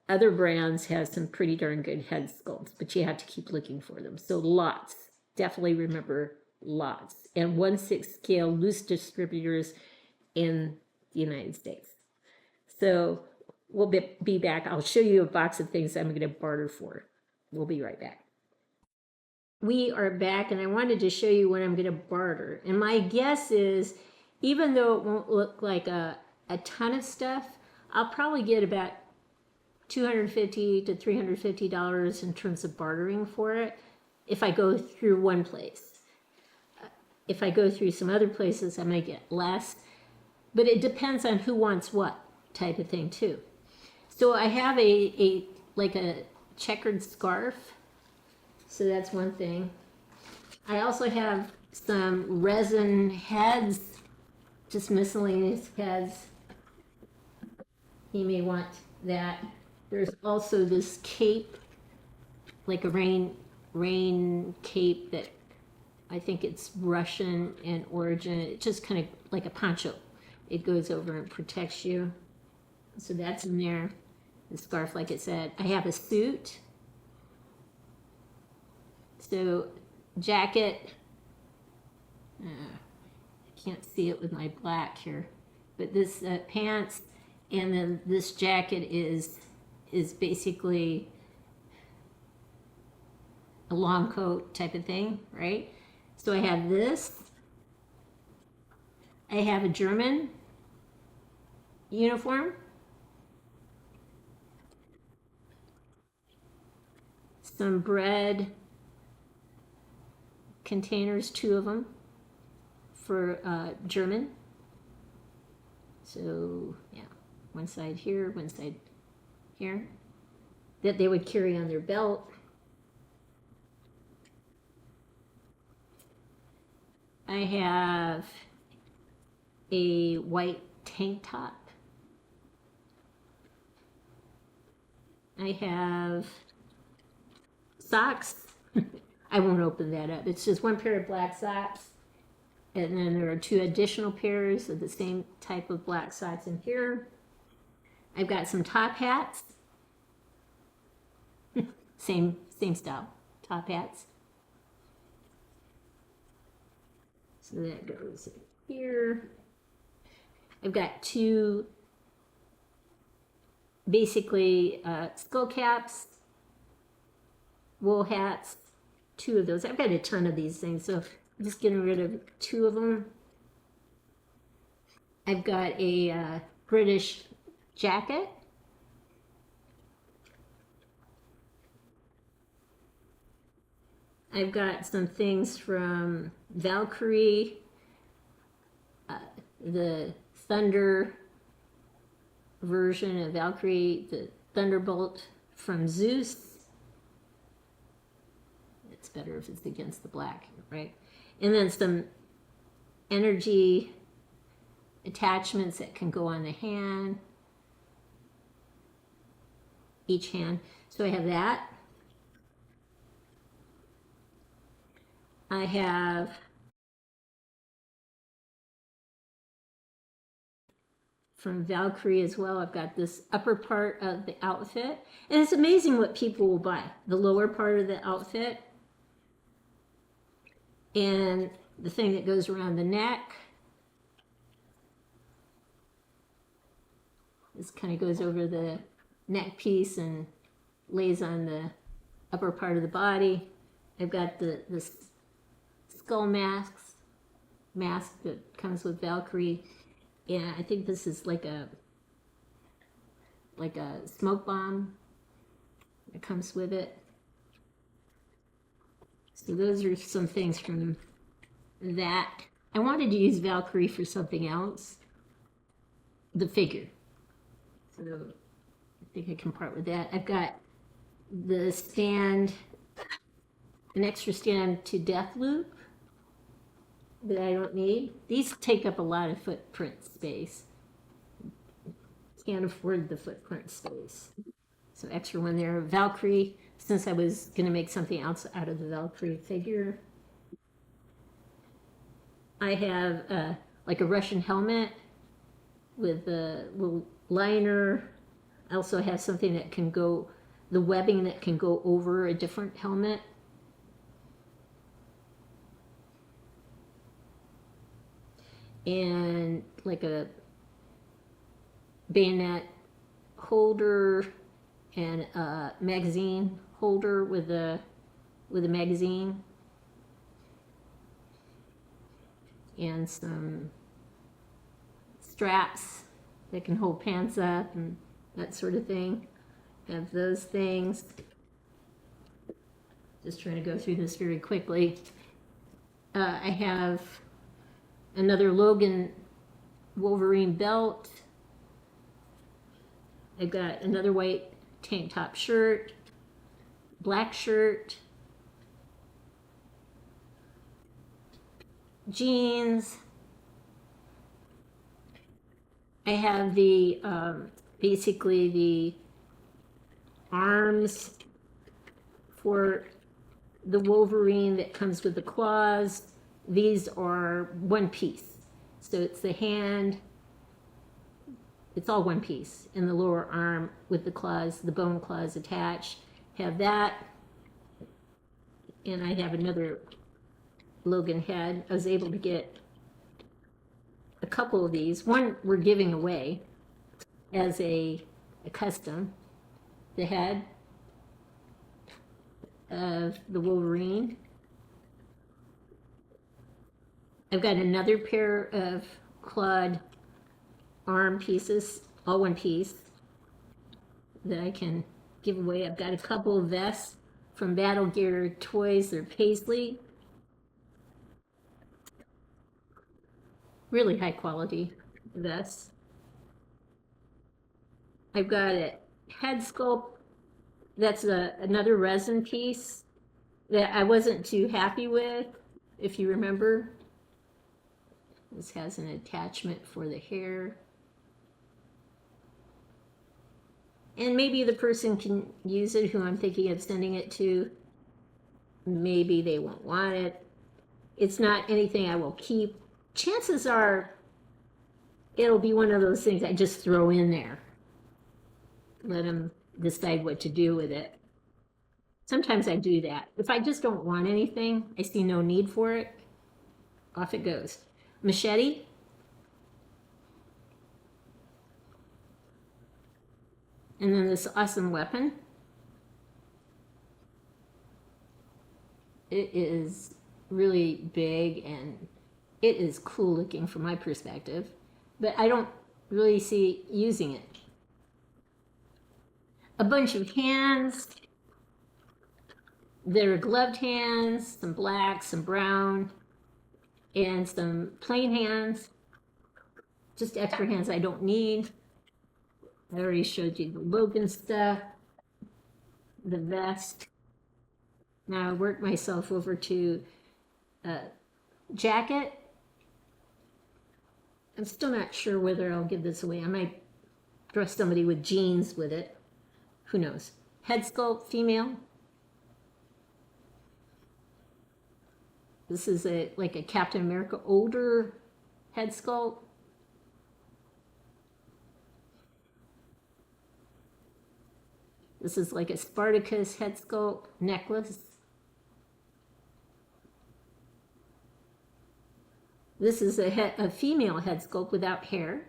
other brands have some pretty darn good head sculpts, but you have to keep looking for them. So lots, definitely remember lots, and 1/6 scale loose distributors in the United States. So we'll be back. I'll show you a box of things I'm going to barter for. We'll be right back. We are back, and I wanted to show you what I'm going to barter. And my guess is, even though it won't look like a ton of stuff, I'll probably get about $250 to $350 in terms of bartering for it if I go through one place. If I go through some other places, I might get less. But it depends on who wants what type of thing too. So I have like a checkered scarf. So that's one thing. I also have some resin heads, just miscellaneous heads. You may want that. There's also this cape, like a rain cape that I think it's Russian in origin. It's just kind of like a poncho. It goes over and protects you. So that's in there. The scarf, like I said. I have a suit. So jacket. I can't see it with my black here. But this pants, and then this jacket is basically a long coat type of thing, right? So I have this. I have a German uniform. Some bread containers, 2 of them for German. So yeah, one side here, one side here, that they would carry on their belt. I have a white tank top. I have socks. I won't open that up. It's just one pair of black socks. And then there are 2 additional pairs of the same type of black socks in here. I've got some top hats. same style, top hats. So that goes here. I've got 2 basically skull caps, wool hats, 2 of those. I've got a ton of these things, so I'm just getting rid of 2 of them. I've got a British jacket. I've got some things from Valkyrie, the Thunder version of Valkyrie, the Thunderbolt from Zeus. It's better if it's against the black, right? And then some energy attachments that can go on the hand, each hand. So I have that. I have from Valkyrie as well. I've got this upper part of the outfit. And it's amazing what people will buy. The lower part of the outfit and the thing that goes around the neck. This kind of goes over the neck piece and lays on the upper part of the body. I've got the skull mask that comes with Valkyrie. And I think this is like a smoke bomb that comes with it. So those are some things from that. I wanted to use Valkyrie for something else, the figure. So I think I can part with that. I've got the stand, an extra stand to death loop that I don't need. These take up a lot of footprint space. Can't afford the footprint space. So extra one there. Valkyrie, since I was going to make something else out of the Valkyrie figure. I have like a Russian helmet with a little liner. I also have something that can go, the webbing that can go over a different helmet. And like a bayonet holder and a magazine holder with a magazine and some straps that can hold pants up and that sort of thing. Have those things. Just trying to go through this very quickly. I have another Logan Wolverine belt. I've got another white tank top shirt, black shirt, jeans. I have the basically the arms for the Wolverine that comes with the claws. These are one piece. So it's the hand, it's all one piece, and the lower arm with the claws, the bone claws attached. Have that. And I have another Logan head. I was able to get a couple of these. One we're giving away as a custom. The head of the Wolverine. I've got another pair of clawed arm pieces, all one piece, that I can give away. I've got a couple of vests from Battle Gear Toys. They're paisley. Really high quality vests. I've got a head sculpt. That's another resin piece that I wasn't too happy with, if you remember. This has an attachment for the hair. And maybe the person can use it who I'm thinking of sending it to. Maybe they won't want it. It's not anything I will keep. Chances are it'll be one of those things I just throw in there. Let them decide what to do with it. Sometimes I do that. If I just don't want anything, I see no need for it, off it goes. Machete. And then this awesome weapon. It is really big and it is cool looking from my perspective. but I don't really see using it. A bunch of hands. There are gloved hands, some black, some brown, and some plain hands. Just extra hands I don't need. I already showed you the Logan stuff, the vest. Now I work myself over to a jacket. I'm still not sure whether I'll give this away. I might dress somebody with jeans with it. Who knows? Head sculpt, female. This is like a Captain America older head sculpt. This is like a Spartacus head sculpt necklace. This is a female head sculpt without hair.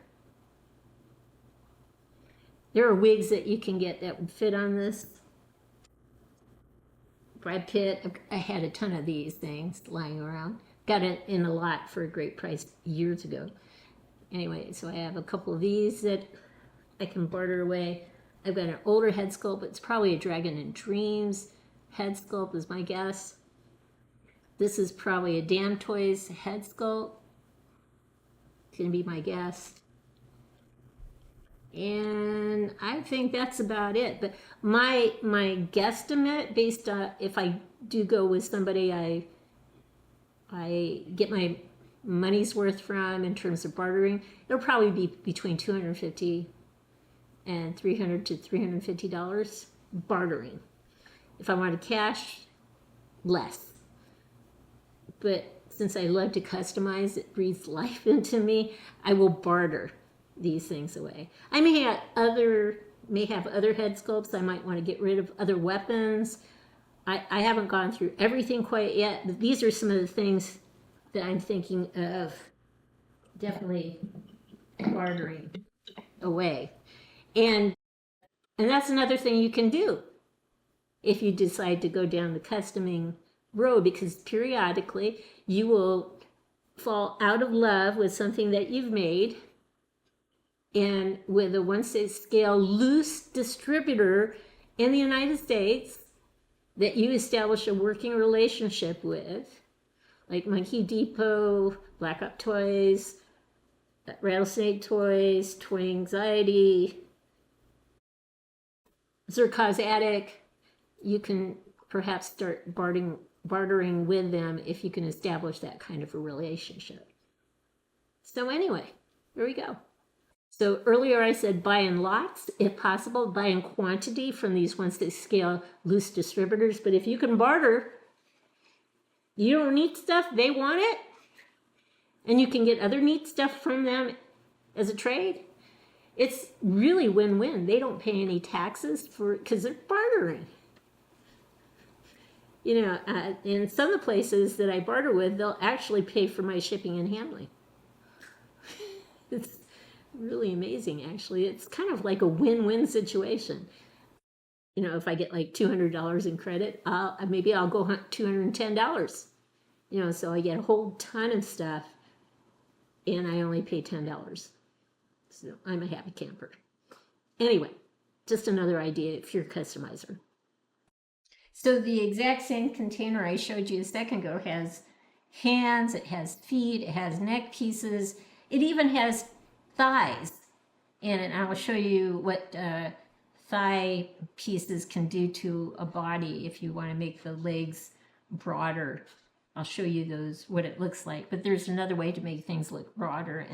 There are wigs that you can get that would fit on this. Brad Pitt, I had a ton of these things lying around. Got it in a lot for a great price years ago. Anyway, so I have a couple of these that I can barter away. I've got an older head sculpt, but it's probably a Dragon in Dreams head sculpt is my guess. This is probably a Damn Toys head sculpt. It's gonna be my guess. And I think that's about it. But my guesstimate, based on if I do go with somebody I get my money's worth from in terms of bartering, it'll probably be between $250 and $300 to $350 bartering. If I wanted cash, less. But since I love to customize, it breathes life into me, I will barter these things away. I may have other head sculpts. I might want to get rid of other weapons. I haven't gone through everything quite yet, but these are some of the things that I'm thinking of definitely bartering away. And that's another thing you can do if you decide to go down the customing road, because periodically you will fall out of love with something that you've made, and with a 1/6 scale loose distributor in the United States that you establish a working relationship with, like Monkey Depot, Black Up Toys, Rattlesnake Toys, Toy Anxiety, Zircos Attic, you can perhaps start bartering with them if you can establish that kind of a relationship. So anyway, there we go. So earlier I said buy in lots, if possible, buy in quantity from these 1/6 scale loose distributors. But if you can barter, you don't need stuff, they want it, and you can get other neat stuff from them as a trade, it's really win-win. They don't pay any taxes because they're bartering. You know, in some of the places that I barter with, they'll actually pay for my shipping and handling. It's really amazing, actually. It's kind of like a win-win situation. You know, if I get like $200 in credit, maybe I'll go hunt $210. You know, so I get a whole ton of stuff, and I only pay $10. So I'm a happy camper. Anyway, just another idea if you're a customizer. So the exact same container I showed you a second ago has hands, it has feet, it has neck pieces, it even has thighs. And I will show you what thigh pieces can do to a body if you want to make the legs broader. I'll show you those, what it looks like. But there's another way to make things look broader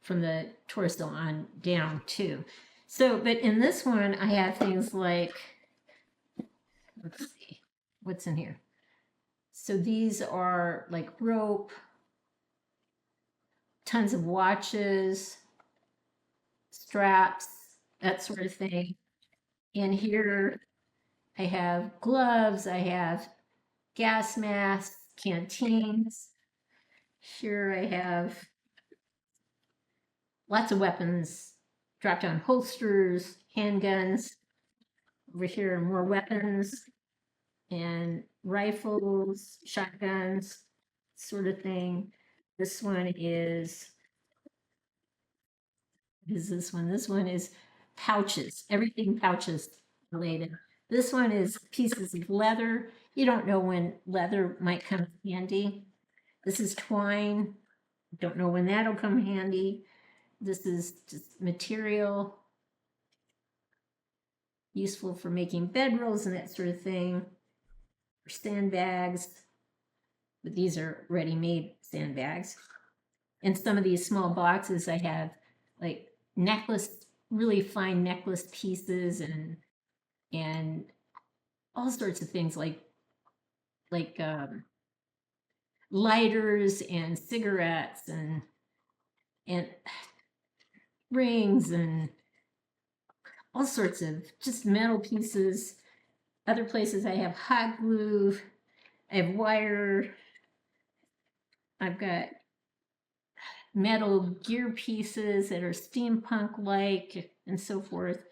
from the torso on down too. So, but in this one, I have things like, let's see, what's in here? So these are like rope, tons of watches, straps, that sort of thing. And here I have gloves, I have gas masks, canteens. Here I have lots of weapons, drop-down holsters, handguns. Over here, more weapons and rifles, shotguns, sort of thing. This one is is this one. This one is pouches, everything pouches related. This one is pieces of leather. You don't know when leather might come handy. This is twine. Don't know when that'll come handy. This is just material useful for making bedrolls and that sort of thing. For sandbags, but these are ready-made sandbags. And some of these small boxes I have like necklace, really fine necklace pieces and all sorts of things like lighters and cigarettes and rings and all sorts of just metal pieces. Other places I have hot glue, I have wire, I've got metal gear pieces that are steampunk-like and so forth.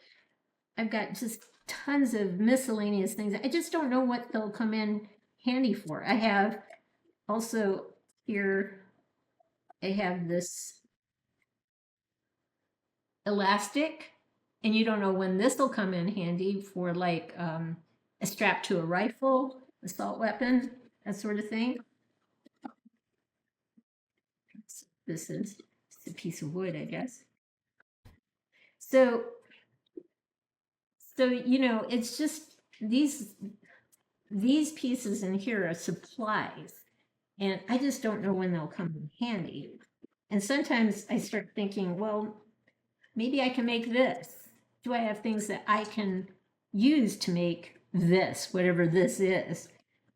I've got just tons of miscellaneous things. I just don't know what they'll come in handy for. I have also here, I have this elastic, and you don't know when this will come in handy for like a strap to a rifle, assault weapon, that sort of thing. This is a piece of wood, I guess. So you know, it's just these pieces in here are supplies, and I just don't know when they'll come in handy. And sometimes I start thinking, well, maybe I can make this. Do I have things that I can use to make this, whatever this is?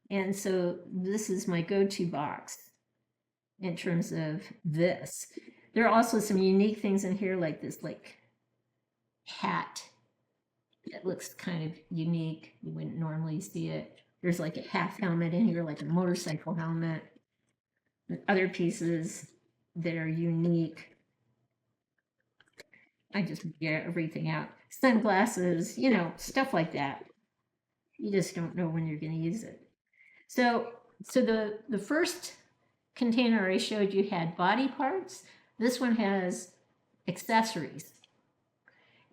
And so this is my go-to box in terms of this. There are also some unique things in here, like this hat. It looks kind of unique. You wouldn't normally see it. There's like a half helmet in here, like a motorcycle helmet. And other pieces that are unique. I just get everything out. Sunglasses, you know, stuff like that. You just don't know when you're going to use it. So the first container I showed you had body parts. This one has accessories.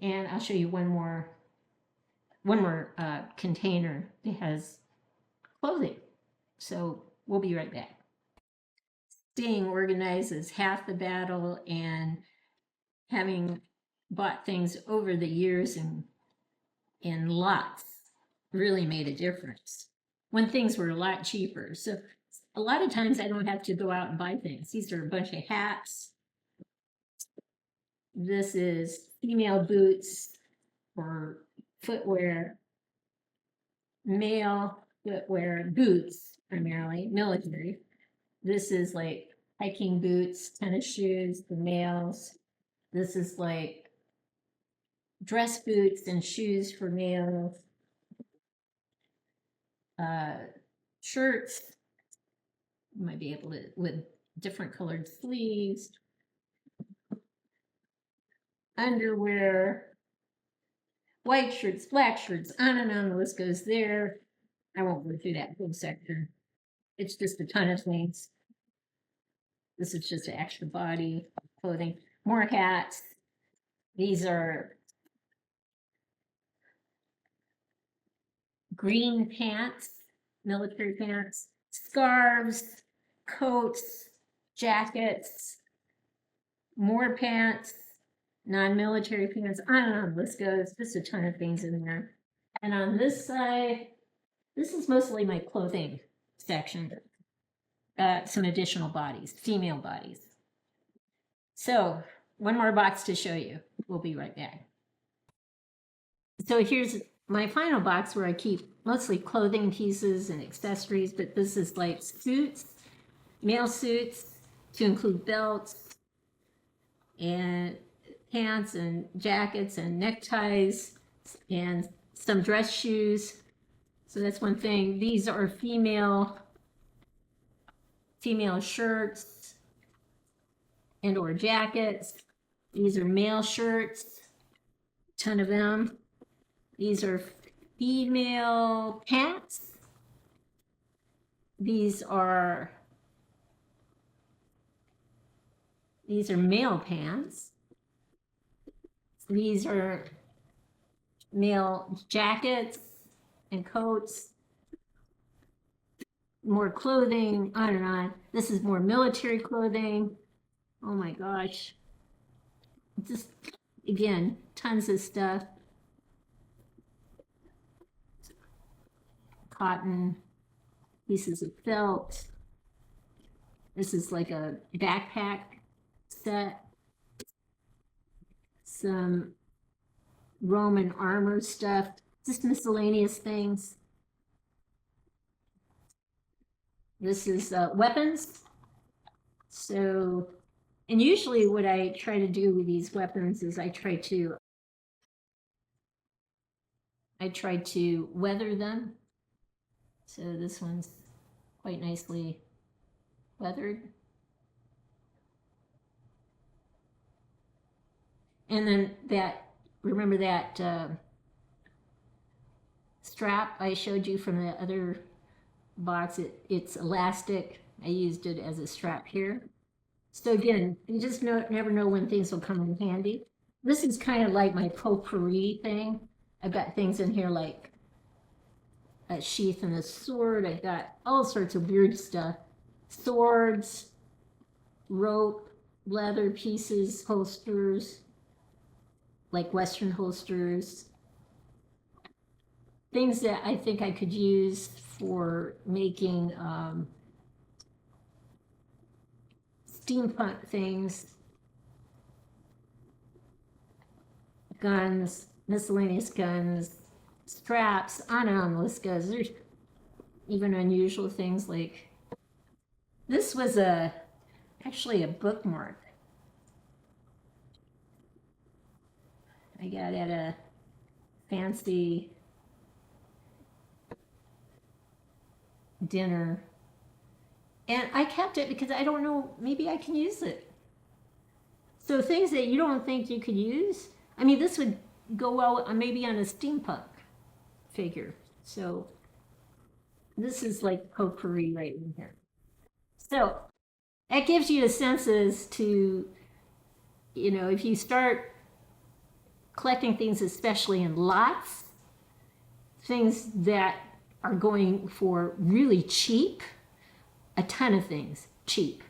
And I'll show you one more container that has clothing. So we'll be right back. Staying organized is half the battle, and having bought things over the years and in lots really made a difference when things were a lot cheaper. So a lot of times I don't have to go out and buy things. These are a bunch of hats. This is female boots or footwear, male footwear, boots primarily, military. This is like hiking boots, tennis shoes, the males. This is like dress boots and shoes for males. Shirts, you might be able to, with different colored sleeves. Underwear, white shirts, black shirts, on and on the list goes there. I won't go through that whole section. It's just a ton of things. This is just extra body clothing. More hats. These are green pants, military pants, scarves, coats, jackets, more pants, non-military pants, on and on the list goes. Just a ton of things in there. And on this side, this is mostly my clothing section. Some additional bodies, female bodies. So one more box to show you. We'll be right back. So here's my final box where I keep mostly clothing pieces and accessories, but this is like suits, male suits, to include belts and pants and jackets and neckties and some dress shoes. So that's one thing. These are female shirts and or jackets. These are male shirts, a ton of them. These are female pants. These are male pants. These are male jackets and coats, more clothing, on and on. This is more military clothing. Oh my gosh. Just, again, tons of stuff. Cotton, pieces of felt. This is like a backpack set. Some Roman armor stuff, just miscellaneous things. This is weapons. So, and usually what I try to do with these weapons is I try to weather them. So this one's quite nicely weathered. And then that, remember that strap I showed you from the other box? It's elastic. I used it as a strap here. So again, you just never know when things will come in handy. This is kind of like my potpourri thing. I've got things in here like a sheath and a sword. I've got all sorts of weird stuff. Swords, rope, leather pieces, holsters, like Western holsters. Things that I think I could use for making steampunk things. Guns, miscellaneous guns, straps, on and on the list goes. There's even unusual things like, this was actually a bookmark I got at a fancy dinner, and I kept it because I don't know, maybe I can use it. So things that you don't think you could use, I mean, this would go well maybe on a steampunk figure. So this is like potpourri right in here. So that gives you a sense as to, you know, if you start collecting things, especially in lots, things that are going for really cheap, a ton of things cheap.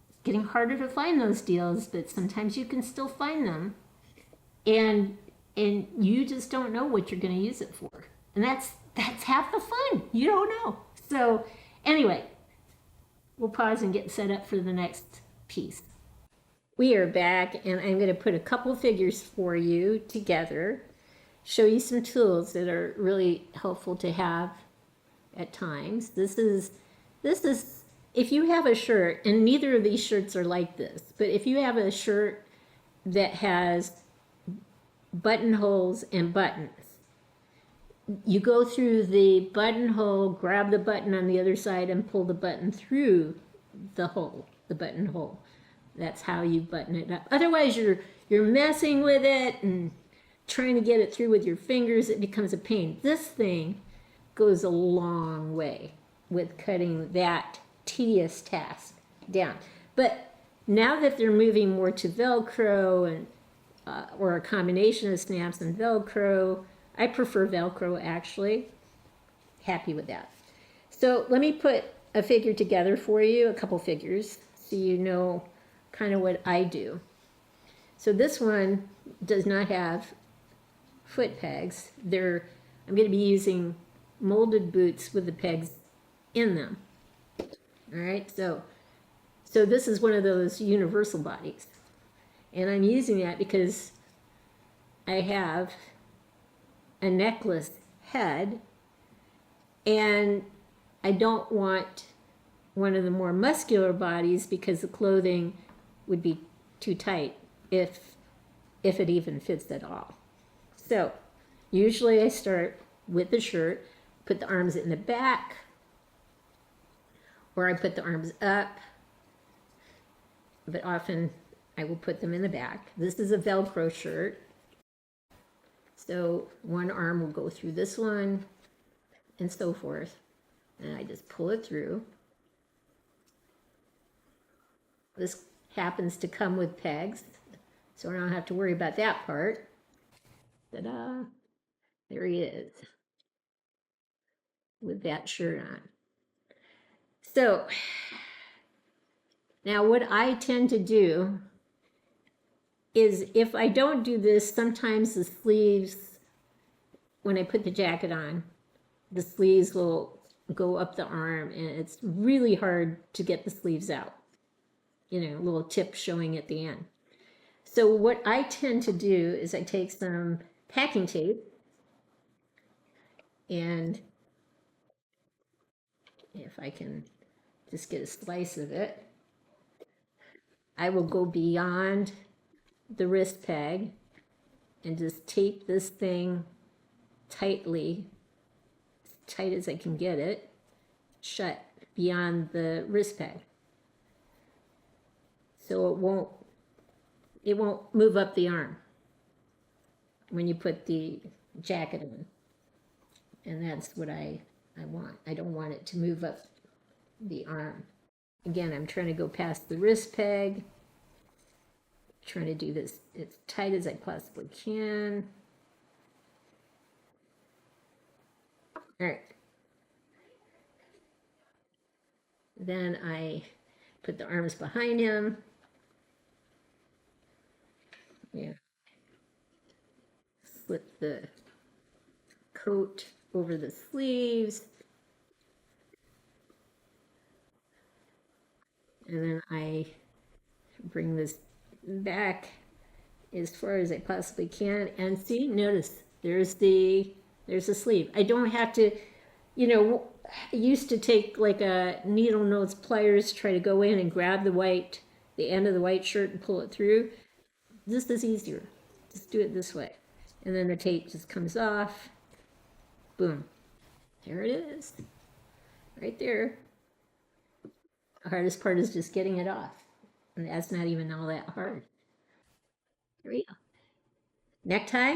It's getting harder to find those deals, but sometimes you can still find them, and you just don't know what you're going to use it for, and that's half the fun. You don't know. So anyway, we'll pause and get set up for the next piece. We are back, and I'm going to put a couple figures for you together, show you some tools that are really helpful to have at times. This is if you have a shirt, and neither of these shirts are like this, but if you have a shirt that has buttonholes and buttons, you go through the buttonhole, grab the button on the other side, and pull the button through the hole, the buttonhole. That's how you button it up. Otherwise, you're messing with it and trying to get it through with your fingers. It becomes a pain. This thing goes a long way with cutting that tedious task down. But now that they're moving more to Velcro and or a combination of snaps and Velcro, I prefer Velcro actually. Happy with that. So let me put a figure together for you, a couple figures, so you know kind of what I do. So this one does not have foot pegs. I'm going to be using molded boots with the pegs in them. All right, so this is one of those universal bodies, and I'm using that because I have a necklace head, and I don't want one of the more muscular bodies because the clothing would be too tight if it even fits at all. So usually I start with the shirt, put the arms in the back, or I put the arms up, but often I will put them in the back. This is a Velcro shirt. So one arm will go through this one and so forth. And I just pull it through. This happens to come with pegs. So I don't have to worry about that part. Ta-da! There he is with that shirt on. So now what I tend to do is, if I don't do this, sometimes the sleeves, when I put the jacket on, the sleeves will go up the arm and it's really hard to get the sleeves out. You know, a little tip showing at the end. So what I tend to do is I take some packing tape, and if I can just get a slice of it, I will go beyond the wrist peg and just tape this thing tightly, as tight as I can get it, shut beyond the wrist peg. So it won't move up the arm when you put the jacket on. And that's what I want. I don't want it to move up the arm. Again, I'm trying to go past the wrist peg, trying to do this as tight as I possibly can. All right. Then I put the arms behind him. Yeah. Slip the coat over the sleeves. And then I bring this back as far as I possibly can. And see, notice there's the sleeve. I don't have to, you know, I used to take like a needle nose pliers, try to go in and grab the end of the white shirt and pull it through. This is easier. Just do it this way. And then the tape just comes off. Boom. There it is. Right there. The hardest part is just getting it off. And that's not even all that hard. There we go. Necktie.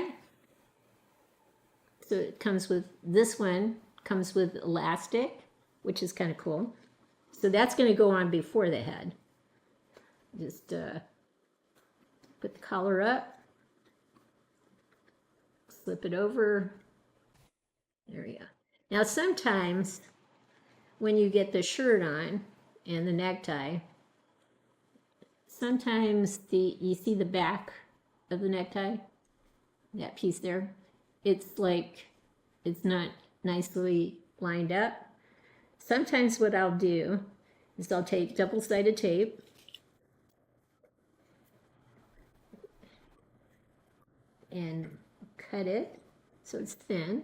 So it comes with, this one comes with elastic, which is kind of cool. So that's going to go on before the head. Just put the collar up, slip it over. There we go. Now sometimes when you get the shirt on and the necktie, sometimes you see the back of the necktie, that piece there, it's like it's not nicely lined up. Sometimes what I'll do is I'll take double-sided tape and cut it so it's thin,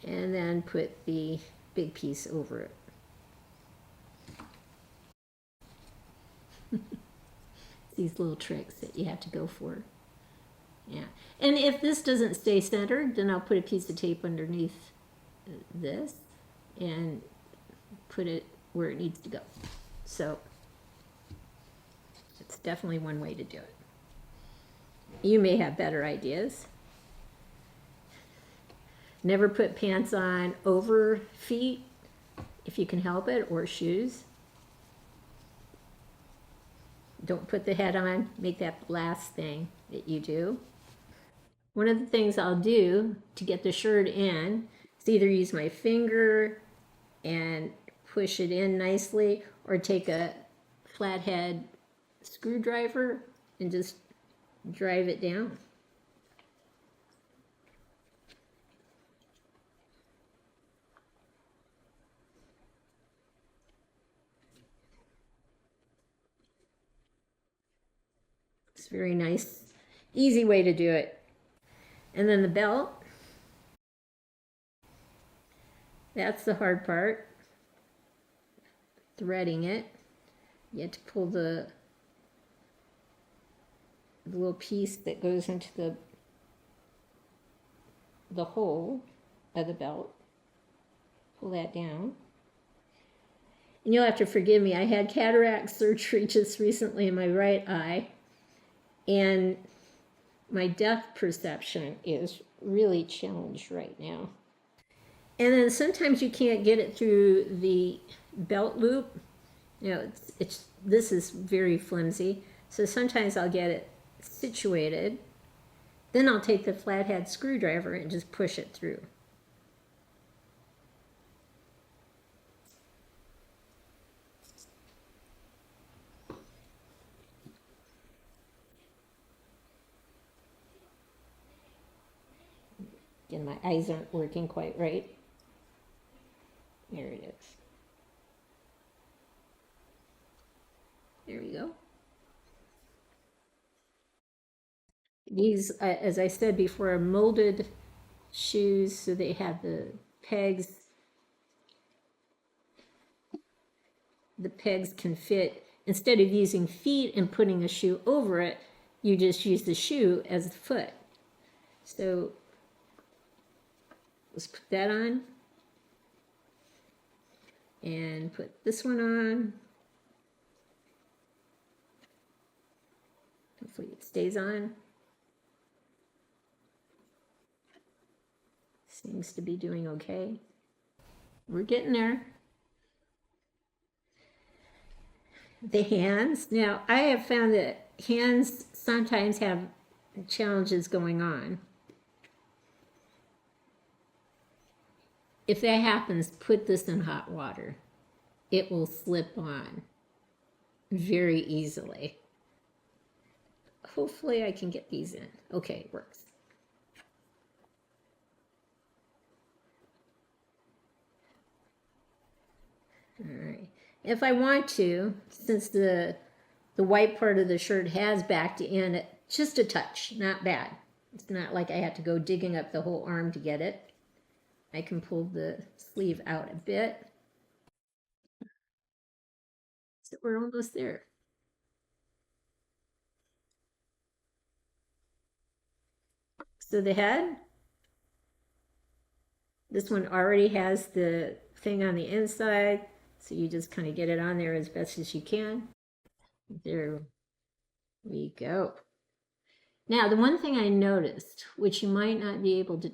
and then put the big piece over it. These little tricks that you have to go for. Yeah, and if this doesn't stay centered, then I'll put a piece of tape underneath this and put it where it needs to go. So it's definitely one way to do it. You may have better ideas. Never put pants on over feet if you can help it, or shoes. Don't put the head on. Make that the last thing that you do. One of the things I'll do to get the shirt in is either use my finger and push it in nicely, or take a flathead screwdriver and just drive it down. It's a very nice, easy way to do it. And then the belt, that's the hard part, threading it. You have to pull the little piece that goes into the hole of the belt. Pull that down. And you'll have to forgive me, I had cataract surgery just recently in my right eye, and my depth perception is really challenged right now. And then sometimes you can't get it through the belt loop. You know, this is very flimsy. So sometimes I'll get it situated, then I'll take the flathead screwdriver and just push it through. Again, my eyes aren't working quite right. There it is. There we go. These, as I said before, are molded shoes, so they have the pegs. The pegs can fit. Instead of using feet and putting a shoe over it, you just use the shoe as the foot. So let's put that on. And put this one on. Hopefully it stays on. Seems to be doing okay. We're getting there. The hands. Now, I have found that hands sometimes have challenges going on. If that happens, put this in hot water. It will slip on very easily. Hopefully I can get these in. Okay, it works. All right. If I want to, since the white part of the shirt has backed in, just a touch, not bad. It's not like I have to go digging up the whole arm to get it. I can pull the sleeve out a bit. So we're almost there. So the head, this one already has the thing on the inside, so you just kind of get it on there as best as you can. There we go. Now, the one thing I noticed, which you might not be able to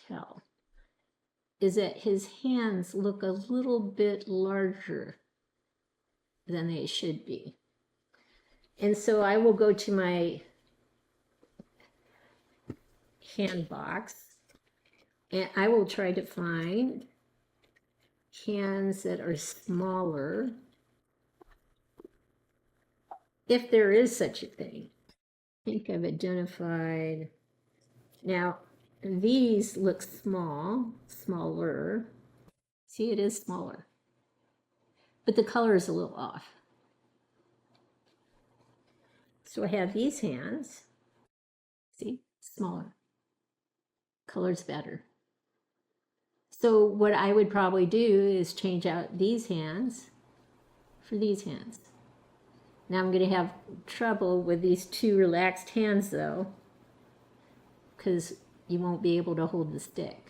tell, is that his hands look a little bit larger than they should be. And so I will go to my hand box and I will try to find hands that are smaller, if there is such a thing. I think I've identified. Now, these look smaller. See, it is smaller, but the color is a little off. So I have these hands. See, smaller. Color's better. So what I would probably do is change out these hands for these hands. Now I'm going to have trouble with these two relaxed hands though, because you won't be able to hold the stick.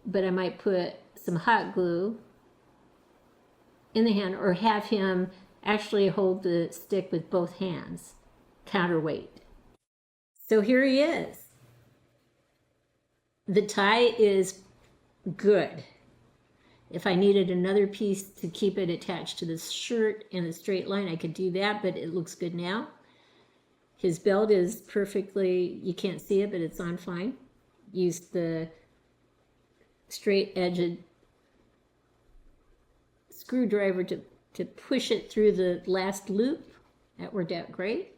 But I might put some hot glue in the hand, or have him actually hold the stick with both hands, counterweight. So here he is. The tie is good. If I needed another piece to keep it attached to the shirt in a straight line, I could do that, but it looks good now. His belt is perfectly, you can't see it, but it's on fine. Use the straight edged screwdriver to push it through the last loop. That worked out great.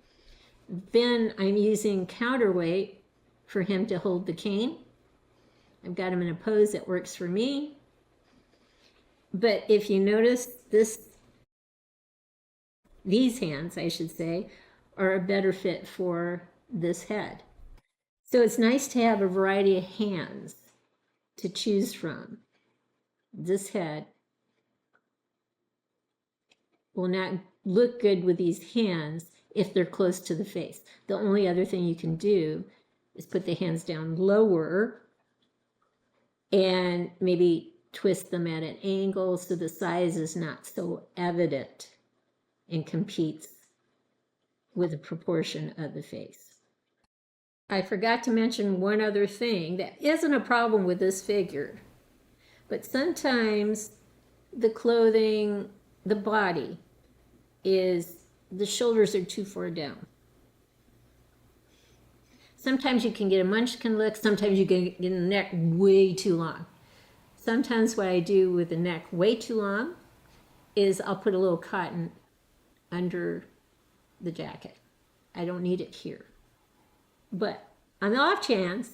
Then I'm using counterweight for him to hold the cane. I've got him in a pose that works for me. But if you notice, these hands, I should say, are a better fit for this head. So it's nice to have a variety of hands to choose from. This head will not look good with these hands if they're close to the face. The only other thing you can do is put the hands down lower and maybe twist them at an angle so the size is not so evident and competes with the proportion of the face. I forgot to mention one other thing that isn't a problem with this figure, but sometimes the clothing, the body, the shoulders are too far down. Sometimes you can get a munchkin look, sometimes you can get the neck way too long. Sometimes what I do with the neck way too long is I'll put a little cotton under the jacket. I don't need it here. But on the off chance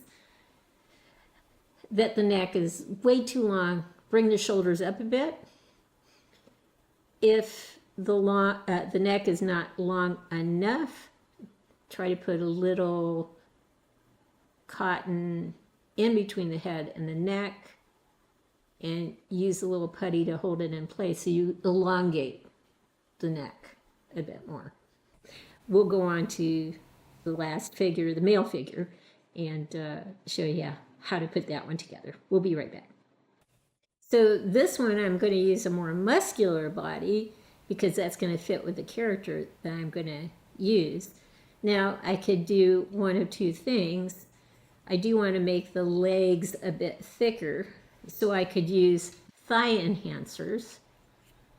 that the neck is way too long, bring the shoulders up a bit. If the neck is not long enough, try to put a little cotton in between the head and the neck and use a little putty to hold it in place so you elongate the neck a bit more. We'll go on to the last figure, the male figure, and show you how to put that one together. We'll be right back. So this one I'm going to use a more muscular body because that's going to fit with the character that I'm going to use. Now I could do one of two things. I do want to make the legs a bit thicker, so I could use thigh enhancers.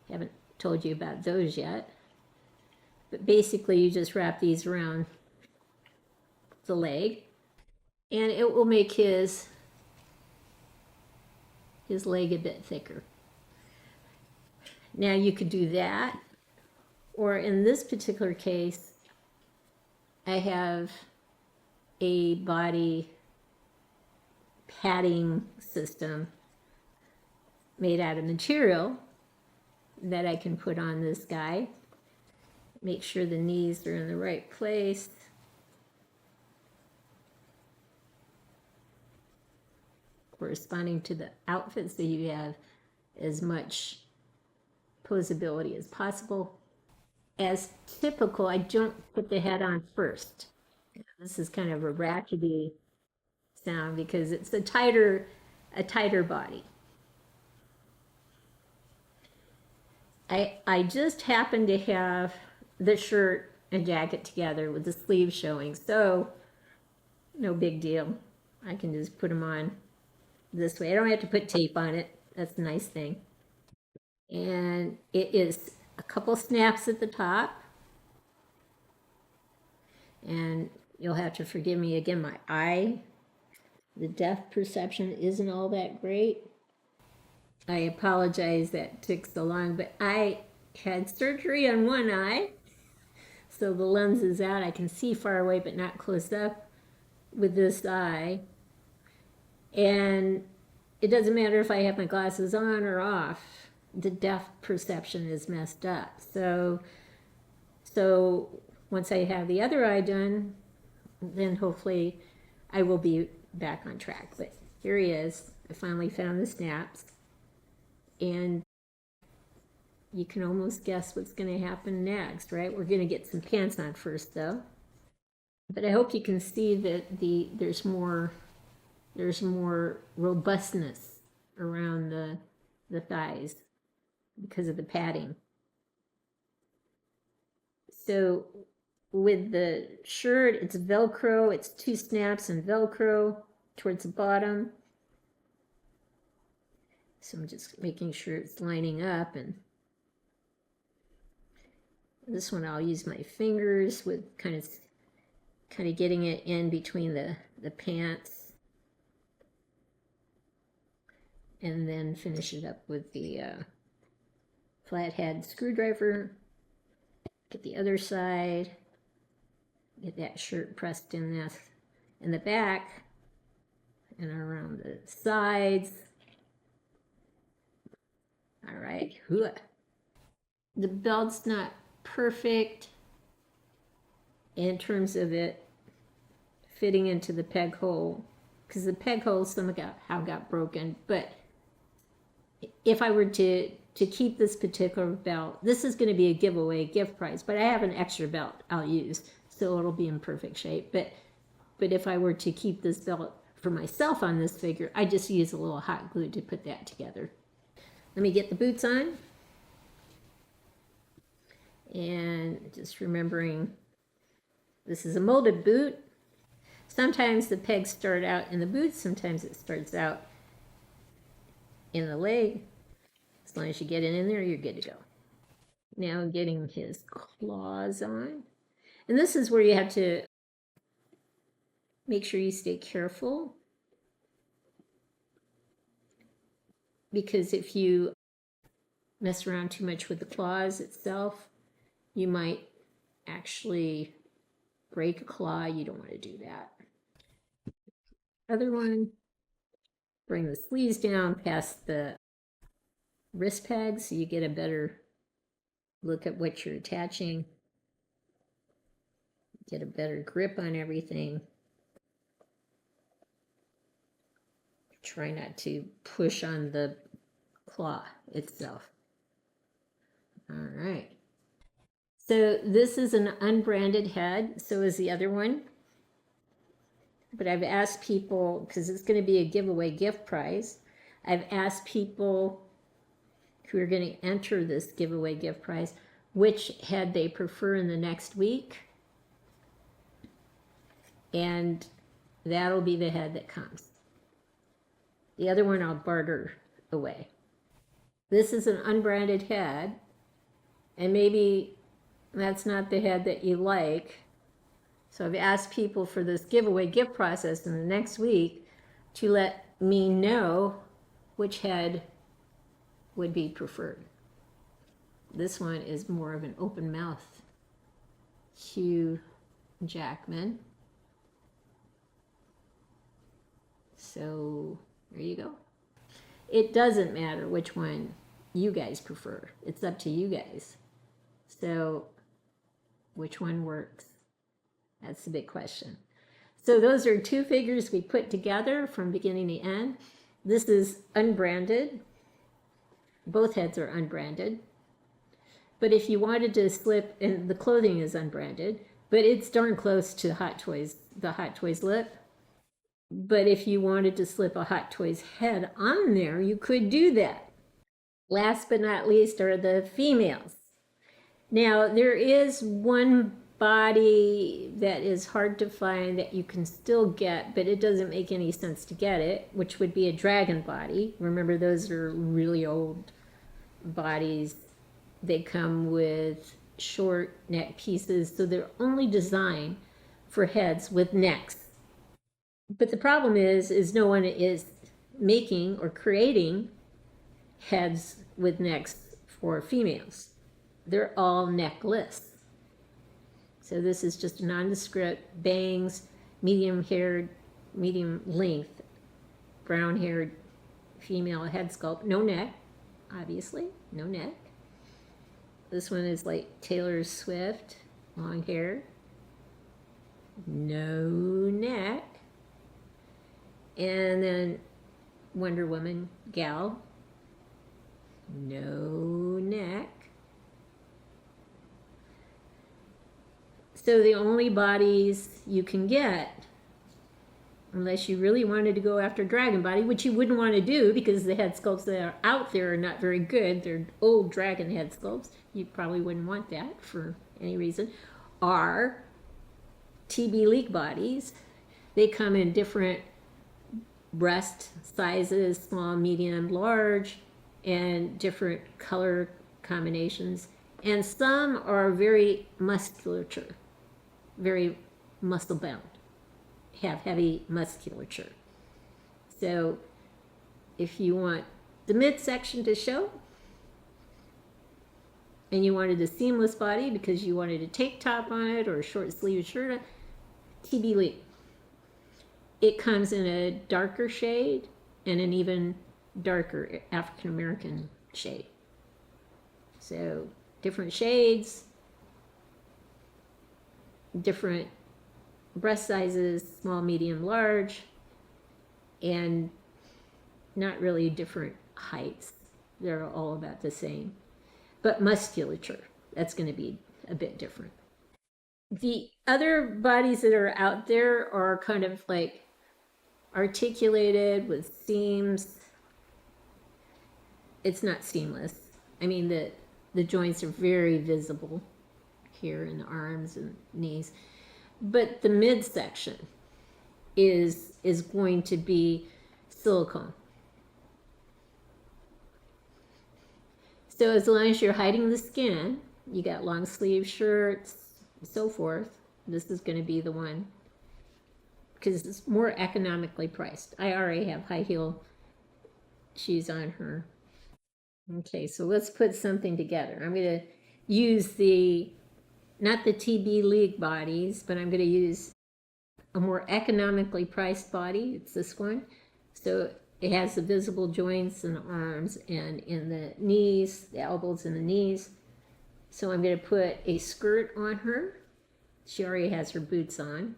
Haven't told you about those yet. But basically you just wrap these around the leg and it will make his leg a bit thicker. Now you could do that, or in this particular case, I have a body padding system made out of material that I can put on this guy. Make sure the knees are in the right place. Corresponding to the outfit so you have as much posability as possible. As typical, I don't put the head on first. This is kind of a rackety sound because it's a tighter body. I just happen to have the shirt and jacket together with the sleeves showing, so no big deal. I can just put them on this way. I don't have to put tape on it. That's a nice thing. And it is a couple snaps at the top. And you'll have to forgive me again, the depth perception isn't all that great. I apologize that took so long, but I had surgery on one eye, so the lens is out. I can see far away but not close up with this eye. And it doesn't matter if I have my glasses on or off, the depth perception is messed up. So once I have the other eye done, then hopefully I will be back on track. But here he is. I finally found the snaps. And you can almost guess what's going to happen next, right? We're going to get some pants on first, though. But I hope you can see that there's more robustness around the thighs because of the padding. So with the shirt, it's Velcro. It's 2 snaps and Velcro towards the bottom. So I'm just making sure it's lining up, and this one I'll use my fingers with kind of getting it in between the pants, and then finish it up with the flathead screwdriver. Get the other side, get that shirt pressed in the back and around the sides. All right, the belt's not perfect in terms of it fitting into the peg hole, because the peg hole somehow got broken. But if I were to keep this particular belt, this is going to be a giveaway gift prize, but I have an extra belt I'll use, so it'll be in perfect shape. But if I were to keep this belt for myself on this figure, I just use a little hot glue to put that together. Let me get the boots on. And just remembering, this is a molded boot. Sometimes the pegs start out in the boot, sometimes it starts out in the leg. As long as you get it in there, you're good to go. Now getting his claws on. And this is where you have to Make sure you stay careful, because if you mess around too much with the claws itself, you might actually break a claw. You don't want to do that. Other one, bring the sleeves down past the wrist pegs so you get a better look at what you're attaching. Get a better grip on everything. Try not to push on the claw itself. All right. So this is an unbranded head, so is the other one. But I've asked people, because it's going to be a giveaway gift prize, I've asked people who are going to enter this giveaway gift prize which head they prefer in the next week. And that'll be the head that comes. The other one I'll barter away. This is an unbranded head, and maybe that's not the head that you like. So I've asked people for this giveaway gift process in the next week to let me know which head would be preferred. This one is more of an open mouth Hugh Jackman. So there you go. It doesn't matter which one you guys prefer. It's up to you guys. So which one works? That's the big question. So those are two figures we put together from beginning to end. This is unbranded. Both heads are unbranded. But if you wanted to slip, and the clothing is unbranded, but it's darn close to Hot Toys, the Hot Toys lip. But if you wanted to slip a Hot Toys head on there, you could do that. Last but not least are the females. Now, there is one body that is hard to find that you can still get, but it doesn't make any sense to get it, which would be a dragon body. Remember, those are really old bodies. They come with short neck pieces, so they're only designed for heads with necks. But the problem is no one is making or creating heads with necks for females. They're all neckless. So this is just a nondescript, bangs, medium-haired, medium length, brown-haired female head sculpt. No neck, obviously, no neck. This one is like Taylor Swift, long hair, no neck. And then Wonder Woman gal, no neck. So the only bodies you can get, unless you really wanted to go after dragon body, which you wouldn't want to do because the head sculpts that are out there are not very good. They're old dragon head sculpts. You probably wouldn't want that for any reason. Are TB leak bodies. They come in different breast sizes, small, medium, large, and different color combinations. And some are very musculature, very muscle bound, have heavy musculature. So if you want the midsection to show and you wanted a seamless body because you wanted a tank top on it or a short sleeve shirt, TB leak. It comes in a darker shade and an even darker African American shade. So different shades, different breast sizes, small, medium, large, and not really different heights. They're all about the same. But musculature, that's going to be a bit different. The other bodies that are out there are kind of like articulated with seams. It's not seamless. I mean, the joints are very visible here in the arms and knees. But the midsection is going to be silicone. So as long as you're hiding the skin, you got long sleeve shirts, so forth. This is going to be the one. because it's more economically priced. I already have high heel shoes on her. Okay, so let's put something together. I'm going to use not the TB League bodies, but I'm going to use a more economically priced body. It's this one. So it has the visible joints in the arms and in the knees, the elbows and the knees. So I'm going to put a skirt on her. She already has her boots on.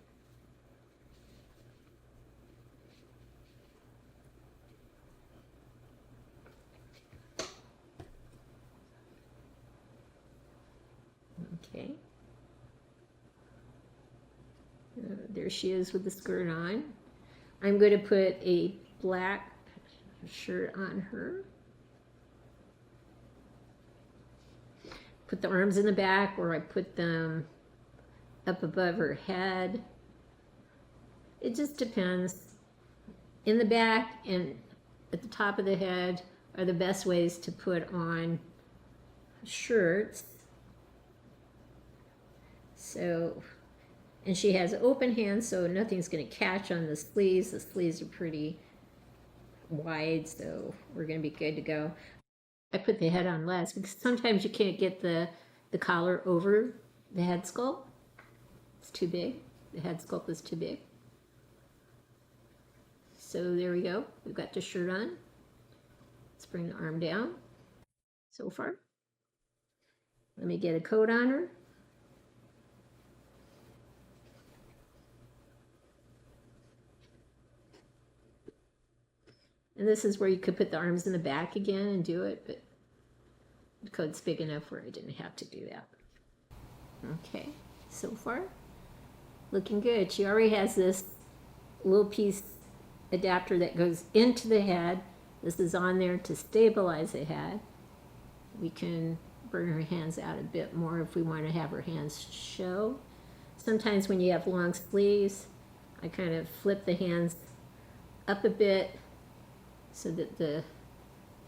Okay. There she is with the skirt on. I'm going to put a black shirt on her. Put the arms in the back, or I put them up above her head. It just depends. In the back and at the top of the head are the best ways to put on shirts. So, and she has open hands, so nothing's going to catch on the sleeves. The sleeves are pretty wide, so we're going to be good to go. I put the head on last because sometimes you can't get the collar over the head sculpt. It's too big. The head sculpt is too big. So there we go. We've got the shirt on. Let's bring the arm down. So far. Let me get a coat on her. And this is where you could put the arms in the back again and do it, but the coat's big enough where I didn't have to do that. Okay, so far, looking good. She already has this little piece adapter that goes into the head. This is on there to stabilize the head. We can bring her hands out a bit more if we want to have her hands show. Sometimes when you have long sleeves, I kind of flip the hands up a bit so that the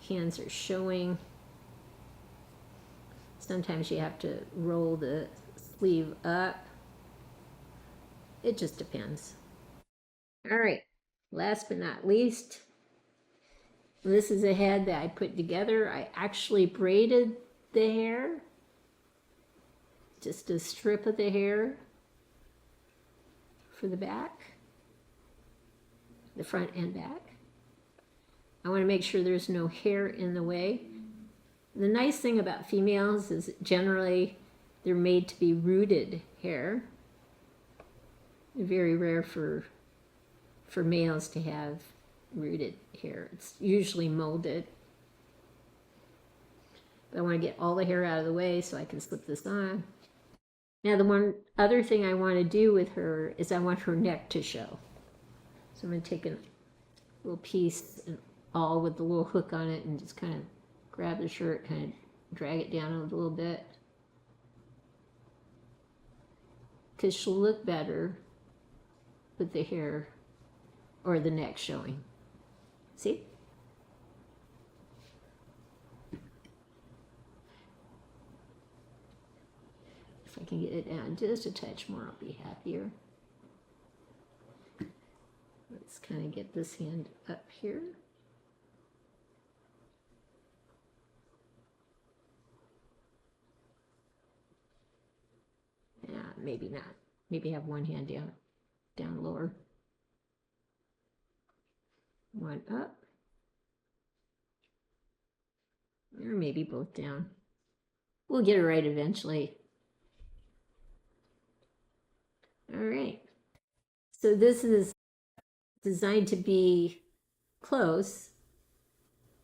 hands are showing. Sometimes you have to roll the sleeve up. It just depends. All right, last but not least, this is a head that I put together. I actually braided the hair, just a strip of the hair for the back, the front and back. I want to make sure there's no hair in the way. The nice thing about females is generally they're made to be rooted hair. Very rare for males to have rooted hair. It's usually molded. But I want to get all the hair out of the way so I can slip this on. Now the one other thing I want to do with her is I want her neck to show. So I'm going to take a little piece and all with the little hook on it and just kind of grab the shirt, kind of drag it down a little bit. Because she'll look better with the hair or the neck showing. See? If I can get it down just a touch more, I'll be happier. Let's kind of get this hand up here. Yeah, maybe not. Maybe have one hand down lower. One up. Or maybe both down. We'll get it right eventually. All right. So this is designed to be close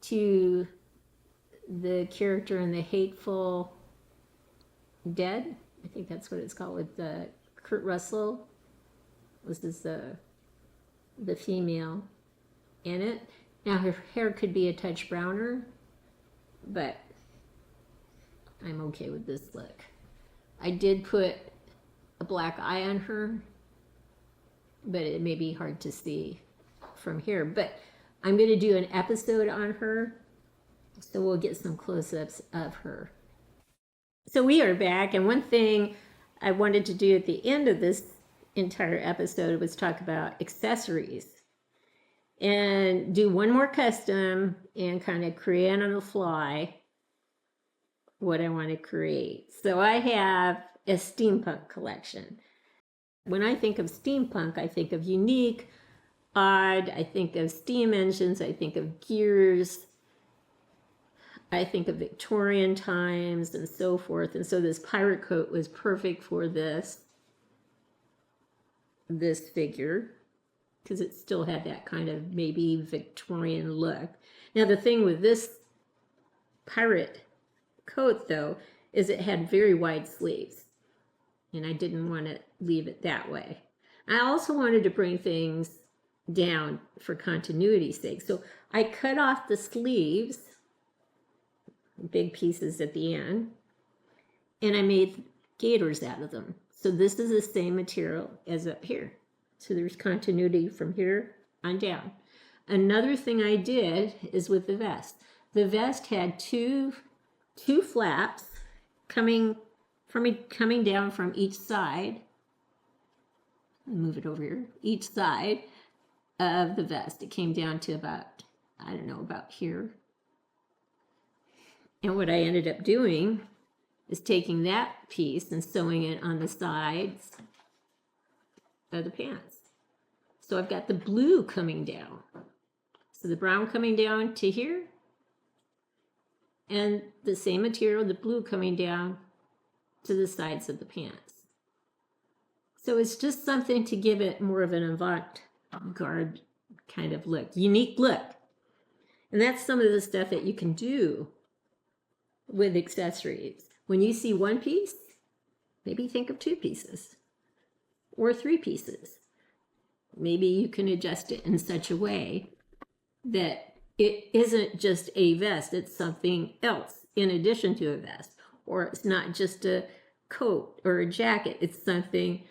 to the character in the Hateful Dead. I think that's what it's called, with Kurt Russell. This is the female in it. Now her hair could be a touch browner, but I'm okay with this look. I did put a black eye on her, but it may be hard to see from here. But I'm going to do an episode on her, so we'll get some close-ups of her. So we are back, and one thing I wanted to do at the end of this entire episode was talk about accessories and do one more custom and kind of create on the fly what I want to create. So I have a steampunk collection. When I think of steampunk, I think of unique, odd, I think of steam engines, I think of gears, I think of Victorian times and so forth. And so this pirate coat was perfect for this figure because it still had that kind of maybe Victorian look. Now the thing with this pirate coat though is it had very wide sleeves, and I didn't want to leave it that way. I also wanted to bring things down for continuity's sake, so I cut off the sleeves, big pieces at the end, and I made gaiters out of them. So this is the same material as up here. So there's continuity from here on down. Another thing I did is with the vest. The vest had two flaps coming down from each side. Move it over here. Each side of the vest. It came down to about, I don't know, about here. And what I ended up doing is taking that piece and sewing it on the sides of the pants. So I've got the blue coming down. So the brown coming down to here, and the same material, the blue coming down to the sides of the pants. So it's just something to give it more of an avant-garde kind of look, unique look. And that's some of the stuff that you can do with accessories. When you see one piece, maybe think of 2 pieces or 3 pieces. Maybe you can adjust it in such a way that it isn't just a vest, it's something else in addition to a vest. Or it's not just a coat or a jacket, it's something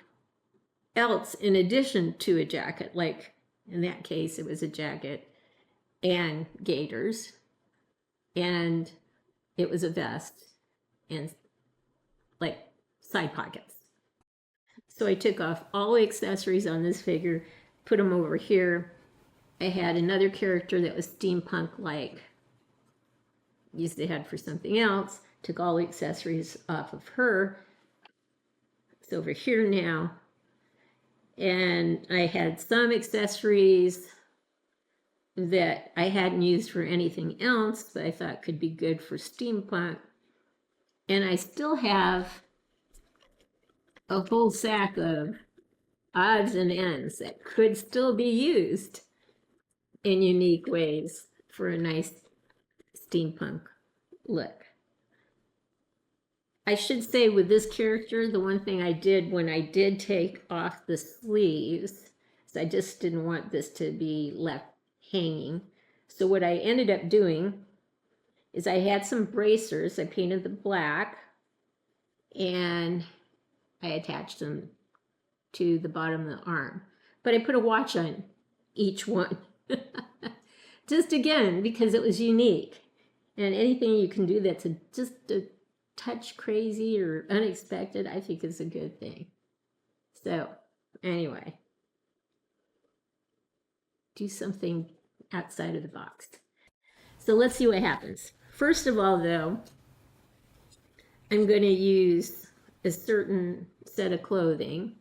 else in addition to a jacket. Like in that case, it was a jacket and gaiters, and it was a vest and like side pockets. So I took off all the accessories on this figure, put them over here. I had another character that was steampunk-like, used the head for something else, took all the accessories off of her. It's over here now. And I had some accessories that I hadn't used for anything else, but I thought could be good for steampunk. And I still have a whole sack of odds and ends that could still be used in unique ways for a nice steampunk look. I should say with this character, the one thing I did when I did take off the sleeves is I just didn't want this to be left hanging. So what I ended up doing is I had some bracers. I painted them black and I attached them to the bottom of the arm. But I put a watch on each one. Just again, because it was unique. And anything you can do that's just a touch crazy or unexpected, I think is a good thing. So anyway, do something outside of the box. So let's see what happens. First of all, though, I'm going to use a certain set of clothing.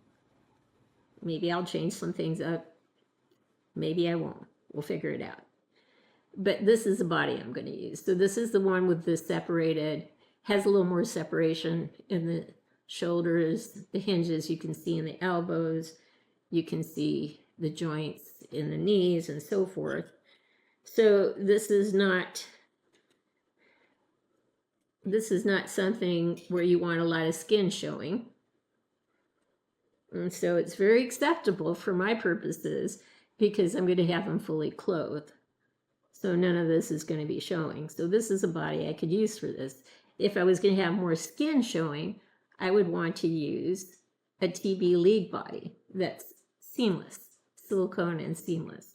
Maybe I'll change some things up. Maybe I won't. We'll figure it out. But this is the body I'm going to use. So this is the one with the separated, has a little more separation in the shoulders, the hinges you can see in the elbows, you can see the joints in the knees and so forth. So this is not something where you want a lot of skin showing. And so it's very acceptable for my purposes because I'm going to have them fully clothed. So none of this is going to be showing. So this is a body I could use for this. If I was going to have more skin showing, I would want to use a TB League body that's seamless, silicone and seamless.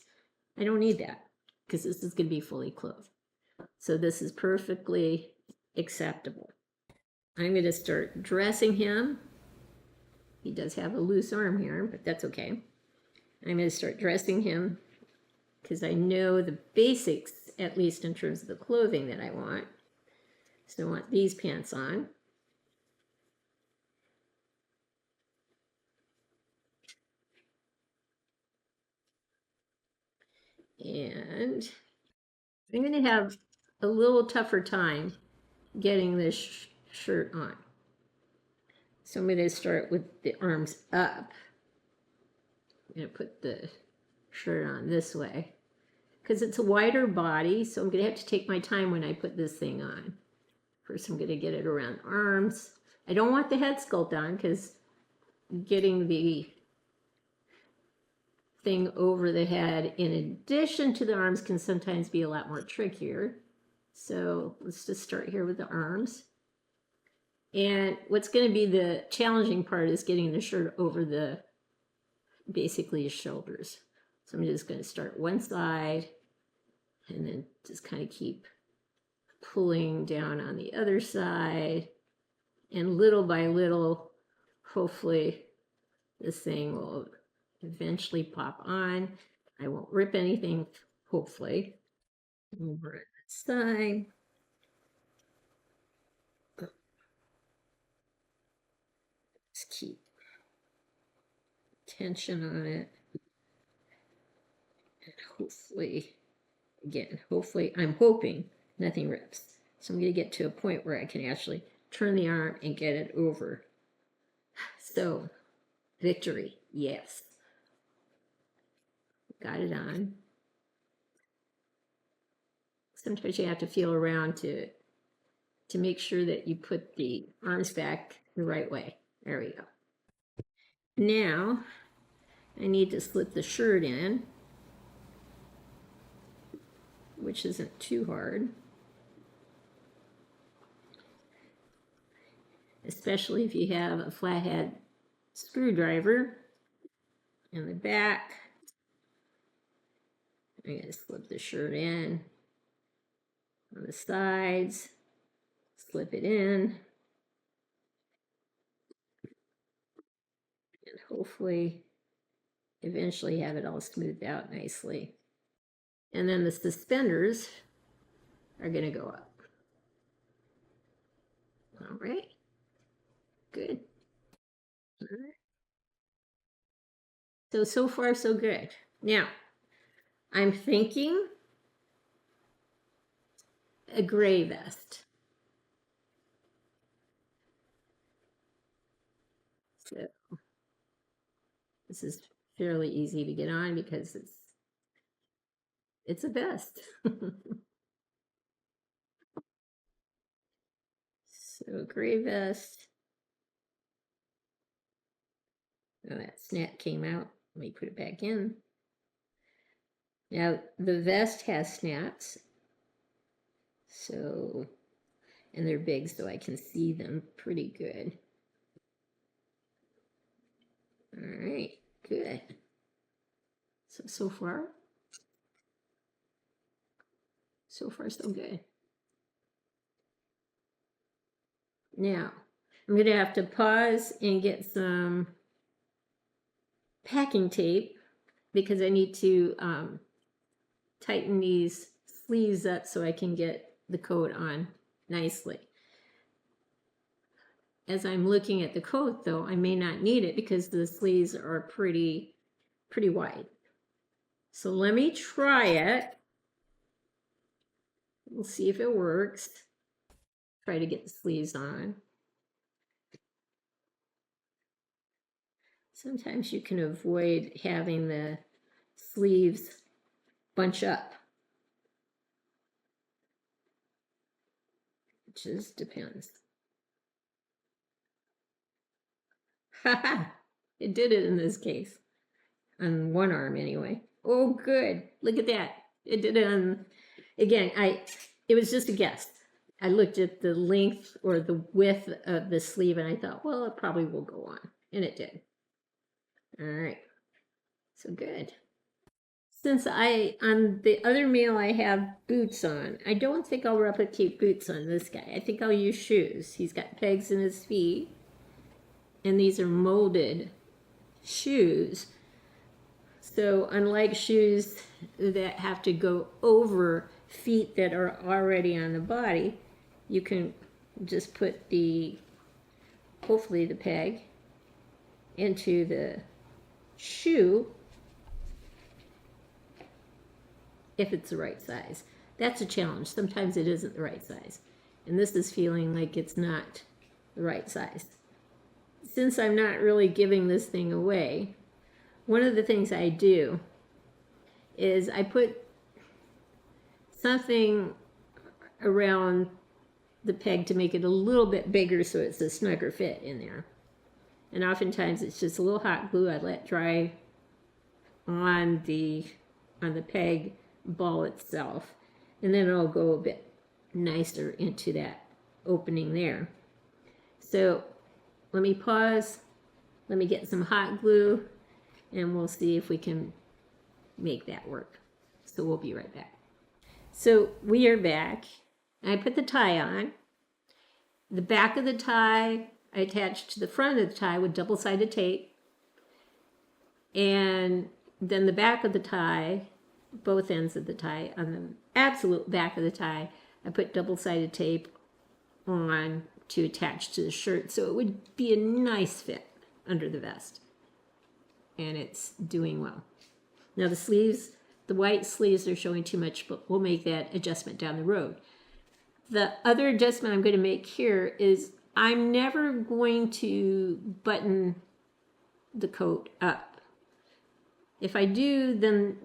I don't need that because this is going to be fully clothed. So this is perfectly acceptable. I'm going to start dressing him. He does have a loose arm here, but that's okay. I'm going to start dressing him because I know the basics, at least in terms of the clothing that I want. So I want these pants on. And I'm going to have a little tougher time getting this shirt on. So I'm going to start with the arms up. I'm going to put the shirt on this way because it's a wider body, so I'm going to have to take my time when I put this thing on. First, I'm going to get it around the arms. I don't want the head sculpt on because getting the thing over the head in addition to the arms can sometimes be a lot more trickier. So let's just start here with the arms. And what's going to be the challenging part is getting the shirt over the basically his shoulders. So I'm just going to start one side and then just kind of keep pulling down on the other side, and little by little, hopefully this thing will eventually pop on. I won't rip anything, hopefully. Over at the side. Just keep tension on it. And hopefully, again, hopefully, I'm hoping nothing rips. So I'm going to get to a point where I can actually turn the arm and get it over. So, victory, yes. Got it on. Sometimes you have to feel around to make sure that you put the arms back the right way. There we go. Now, I need to slip the shirt in, which isn't too hard. Especially if you have a flathead screwdriver in the back. I'm going to slip the shirt in on the sides, slip it in, and hopefully eventually have it all smoothed out nicely. And then the suspenders are going to go up. All right. Good. All right. So far, so good. Now, I'm thinking a gray vest. So this is fairly easy to get on because it's a vest. So gray vest. Oh, that snap came out. Let me put it back in. Now the vest has snaps. So, and they're big so I can see them pretty good. All right, good. So far so good. Now, I'm going to have to pause and get some packing tape because I need to tighten these sleeves up so I can get the coat on nicely. As I'm looking at the coat, though, I may not need it because the sleeves are pretty wide. So let me try it. We'll see if it works. Try to get the sleeves on. Sometimes you can avoid having the sleeves bunch up. It just depends. Haha, it did it in this case. On one arm anyway. Oh, good. Look at that. It did it on, again, it was just a guess. I looked at the length or the width of the sleeve and I thought, well, it probably will go on. And it did. All right. So good. Since on the other male I have boots on, I don't think I'll replicate boots on this guy. I think I'll use shoes. He's got pegs in his feet. and these are molded shoes. So unlike shoes that have to go over feet that are already on the body, you can just put the, hopefully the peg into the shoe if it's the right size. That's a challenge. Sometimes it isn't the right size. And this is feeling like it's not the right size. Since I'm not really giving this thing away, one of the things I do is I put something around the peg to make it a little bit bigger so it's a snugger fit in there. And oftentimes it's just a little hot glue I let dry on the peg ball itself, and then it'll go a bit nicer into that opening there. So let me pause, let me get some hot glue, and we'll see if we can make that work. So we'll be right back. So we are back. I put the tie on. The back of the tie I attached to the front of the tie with double-sided tape. And then the back of the tie, both ends of the tie, on the absolute back of the tie, I put double-sided tape on to attach to the shirt so it would be a nice fit under the vest. And it's doing well. Now the sleeves, the white sleeves are showing too much, but we'll make that adjustment down the road. The other adjustment I'm going to make here is I'm never going to button the coat up. If I do, then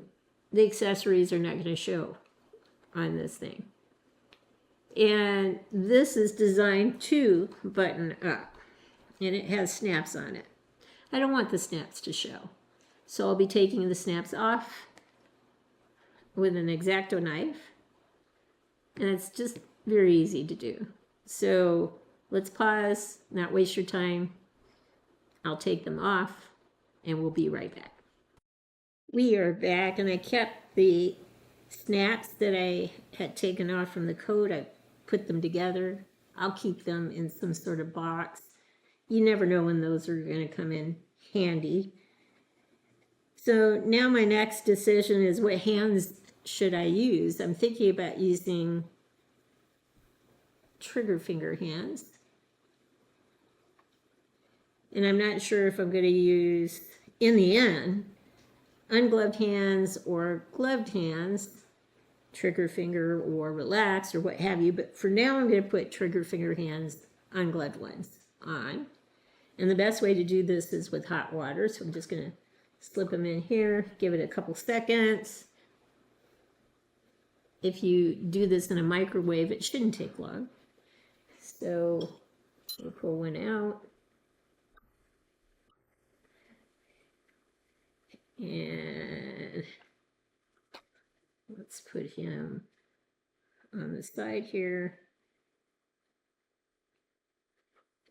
the accessories are not going to show on this thing. And this is designed to button up, and it has snaps on it. I don't want the snaps to show, so I'll be taking the snaps off with an X-Acto knife, and it's just very easy to do. So let's pause, not waste your time. I'll take them off, and we'll be right back. We are back, and I kept the snaps that I had taken off from the coat. I put them together. I'll keep them in some sort of box. You never know when those are going to come in handy. So now my next decision is, what hands should I use? I'm thinking about using trigger finger hands. And I'm not sure if I'm going to use, in the end, ungloved hands or gloved hands, trigger finger or relaxed or what have you. But for now, I'm going to put trigger finger hands, ungloved ones, on. And the best way to do this is with hot water. So I'm just going to slip them in here, give it a couple seconds. If you do this in a microwave, it shouldn't take long. So we'll pull one out. And let's put him on the side here.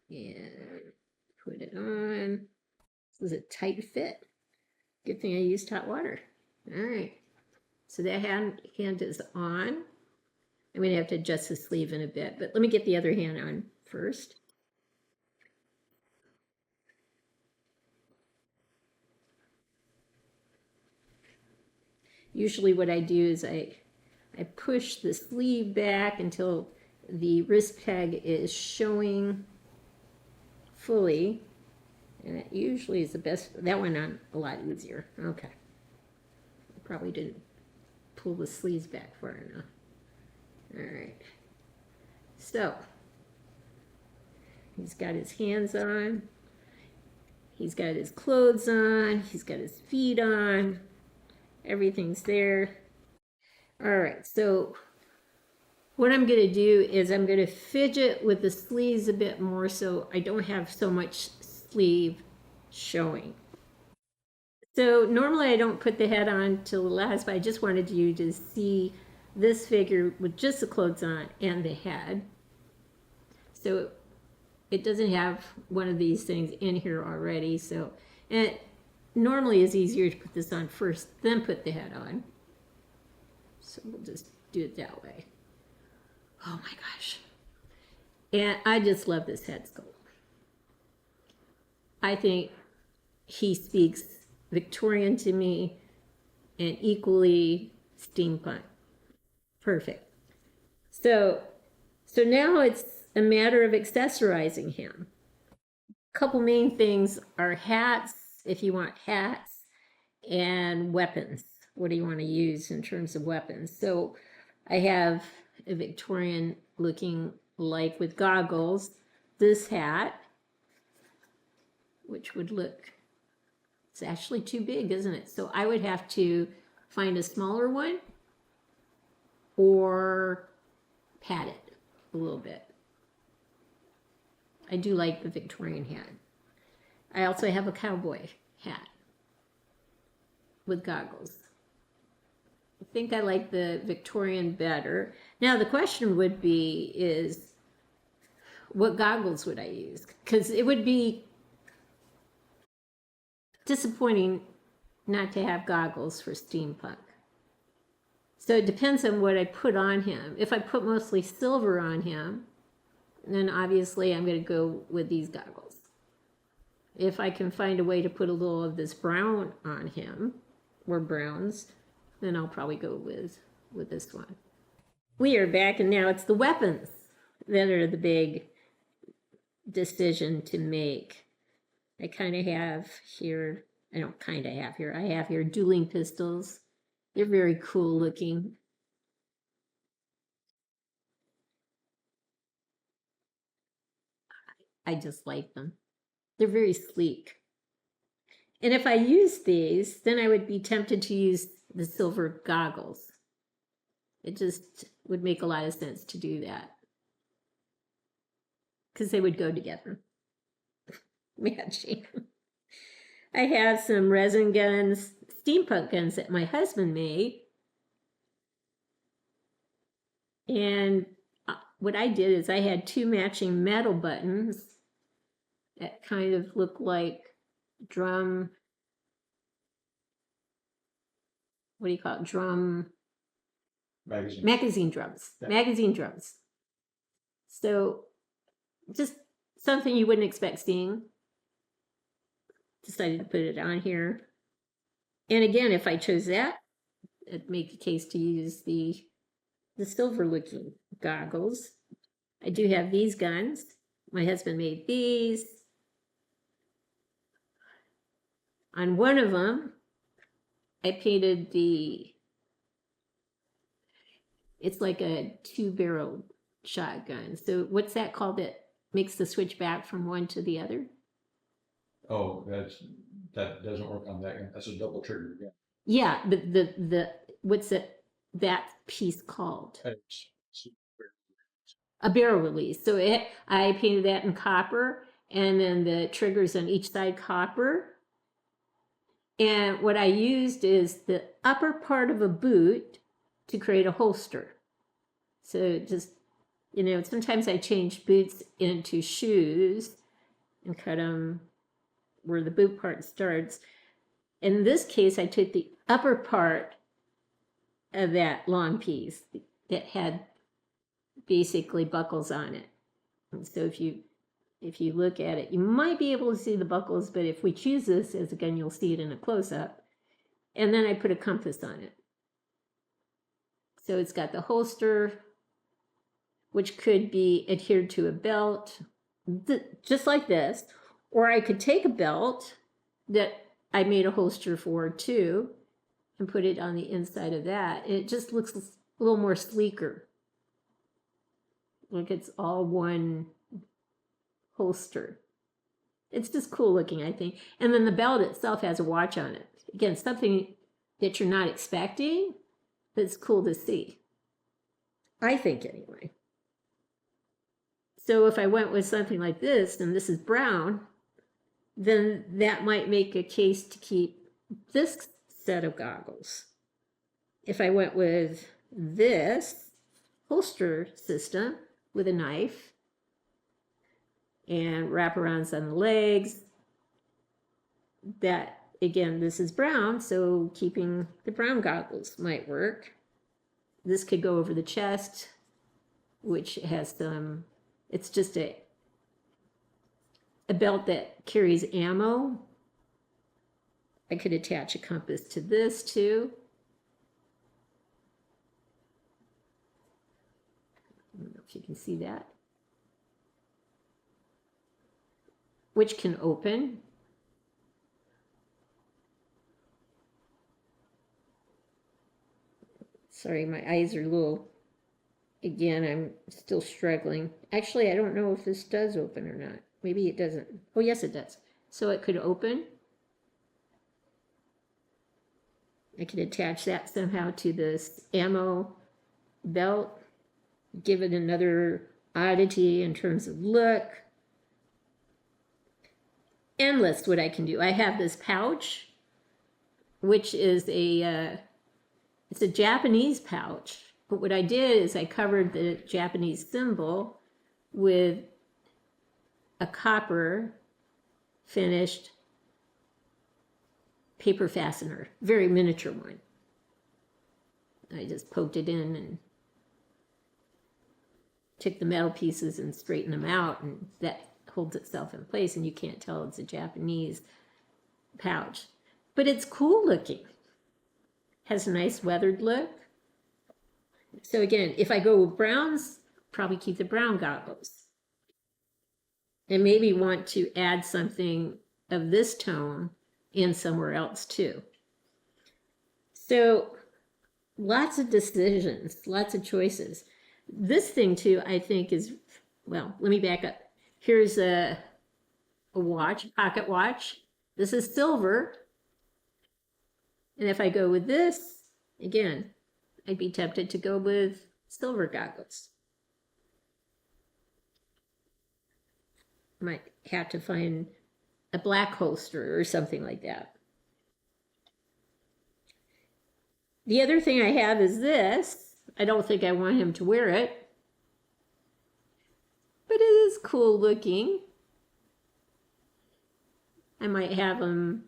And put it on. This is a tight fit. Good thing I used hot water. All right. So that hand is on. I'm going to have to adjust the sleeve in a bit, but let me get the other hand on first. Usually what I do is I push the sleeve back until the wrist peg is showing fully. And that usually is the best. That went on a lot easier. Okay. I probably didn't pull the sleeves back far enough. All right. So he's got his hands on. He's got his clothes on. He's got his feet on. Everything's there. All right. So what I'm going to do is I'm going to fidget with the sleeves a bit more so I don't have so much sleeve showing. So normally I don't put the head on till the last, but I just wanted you to see this figure with just the clothes on and the head. So it doesn't have one of these things in here already. So it normally is easier to put this on first, then put the head on. So we'll just do it that way. Oh my gosh. And I just love this head sculpt. I think he speaks Victorian to me and equally steampunk. Perfect. So now it's a matter of accessorizing him. A couple main things are hats, if you want hats, and weapons. What do you want to use in terms of weapons? So I have a Victorian looking, like with goggles, this hat, which would look, it's actually too big, isn't it? So I would have to find a smaller one or pat it a little bit. I do like the Victorian hat. I also have a cowboy hat with goggles. I think I like the Victorian better. Now the question would be is, what goggles would I use? Because it would be disappointing not to have goggles for steampunk. So it depends on what I put on him. If I put mostly silver on him, then obviously I'm going to go with these goggles. If I can find a way to put a little of this brown on him, or browns, then I'll probably go with this one. We are back, and now it's the weapons that are the big decision to make. I kind of have here, I don't kind of have here, I have here dueling pistols. They're very cool looking. I just like them. They're very sleek. And if I use these, then I would be tempted to use the silver goggles. It just would make a lot of sense to do that, because they would go together. Matching. I have some resin guns, steampunk guns that my husband made. And what I did is I had two matching metal buttons that kind of look like drum, what do you call it? Drum magazine drums. Yeah. Magazine drums. So just something you wouldn't expect seeing. Decided to put it on here. And again, if I chose that, it'd make a case to use the silver looking goggles. I do have these guns. My husband made these. On one of them, I painted it's like a 2-barrel shotgun. So what's that called that makes the switch back from one to the other? Oh, that doesn't work on that gun. That's a double trigger gun. Yeah, but the what's that piece called? A barrel release. So I painted that in copper, and then the triggers on each side copper. And what I used is the upper part of a boot to create a holster. So just, sometimes I change boots into shoes and cut them where the boot part starts. In this case, I took the upper part of that long piece that had basically buckles on it. And so if you look at it, you might be able to see the buckles, but if we choose this as a gun, you'll see it in a close-up. And then I put a compass on it. So it's got the holster, which could be adhered to a belt, just like this. Or I could take a belt that I made a holster for too, and put it on the inside of that. It just looks a little more sleeker. Like it's all one holster. It's just cool looking, I think. And then the belt itself has a watch on it. Again, something that you're not expecting, but it's cool to see. I think anyway. So if I went with something like this, and this is brown, then that might make a case to keep this set of goggles. If I went with this holster system with a knife and wraparounds on the legs, that again, this is brown, so keeping the brown goggles might work. This could go over the chest, which has some, it's just a belt that carries ammo. I could attach a compass to this too. I don't know if you can see that. Which can open. Sorry, my eyes are a little, again, I'm still struggling. Actually, I don't know if this does open or not. Maybe it doesn't. Oh, yes, it does. So it could open. I could attach that somehow to this ammo belt, give it another oddity in terms of look. Endless what I can do. I have this pouch, which is it's a Japanese pouch, but what I did is I covered the Japanese symbol with a copper finished paper fastener, very miniature one. I just poked it in and took the metal pieces and straightened them out, and that holds itself in place, and you can't tell it's a Japanese pouch. But it's cool looking. Has a nice weathered look. So again, if I go with browns, probably keep the brown goggles. And maybe want to add something of this tone in somewhere else too. So lots of decisions, lots of choices. This thing too, I think is, well, let me back up. Here's a watch, pocket watch. This is silver. And if I go with this, again, I'd be tempted to go with silver goggles. Might have to find a black holster or something like that. The other thing I have is this. I don't think I want him to wear it, but it is cool looking. I might have him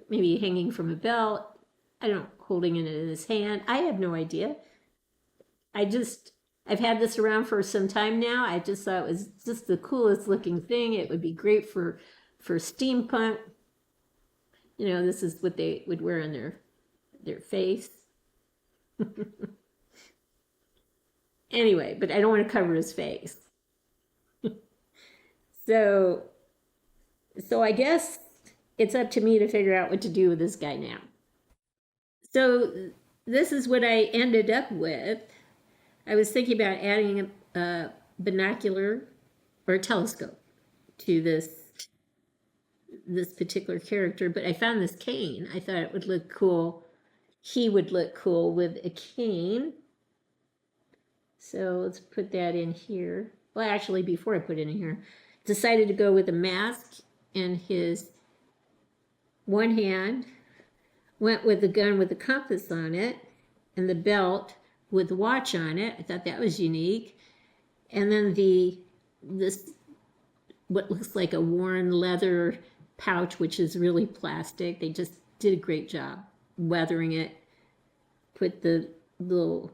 maybe hanging from a belt. I don't know, holding it in his hand. I have no idea. I've had this around for some time now. I just thought it was just the coolest looking thing. It would be great for steampunk. You know, this is what they would wear on their face. Anyway, but I don't want to cover his face. So I guess it's up to me to figure out what to do with this guy now. So this is what I ended up with. I was thinking about adding a binocular or a telescope to this particular character, but I found this cane. I thought it would look cool. He would look cool with a cane. So let's put that in here. Well, actually, before I put it in here, decided to go with a mask in his one hand, went with the gun with the compass on it, and the belt with the watch on it. I thought that was unique. And then this what looks like a worn leather pouch, which is really plastic. They just did a great job weathering it. Put the little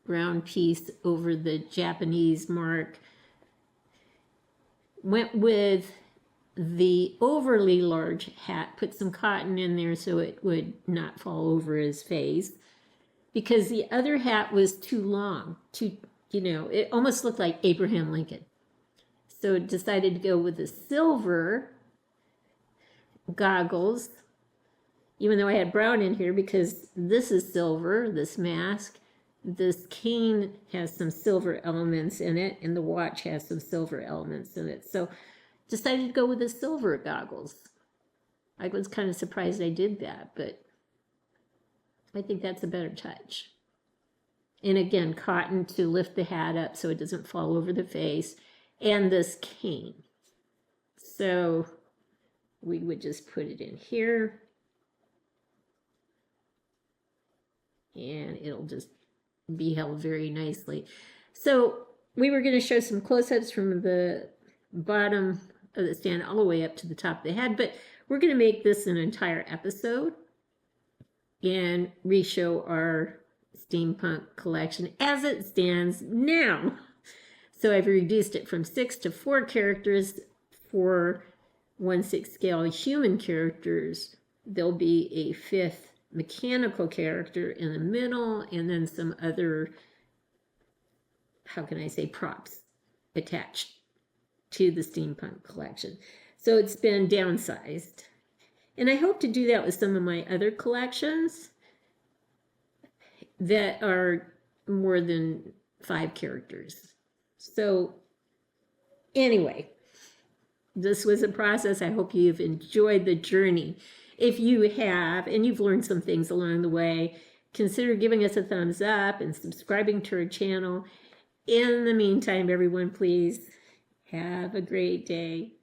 brown piece over the Japanese mark. Went with the overly large hat, put some cotton in there so it would not fall over his face, because the other hat was too long, it almost looked like Abraham Lincoln. So decided to go with the silver goggles, even though I had brown in here, because this is silver, this mask. This cane has some silver elements in it, and the watch has some silver elements in it. So decided to go with the silver goggles. I was kind of surprised I did that, but I think that's a better touch. And again, cotton to lift the hat up so it doesn't fall over the face, and this cane. So we would just put it in here, and it'll just be held very nicely. So we were going to show some close-ups from the bottom of the stand all the way up to the top of the head, but we're going to make this an entire episode and re-show our steampunk collection as it stands now. So I've reduced it from 6 to 4 characters 4 1/6 scale human characters, there'll be a 5th mechanical character in the middle, and then some other, how can I say, props attached to the steampunk collection. So it's been downsized. And I hope to do that with some of my other collections that are more than 5 characters. So anyway, this was a process. I hope you've enjoyed the journey. If you have, and you've learned some things along the way, consider giving us a thumbs up and subscribing to our channel. In the meantime, everyone, please have a great day.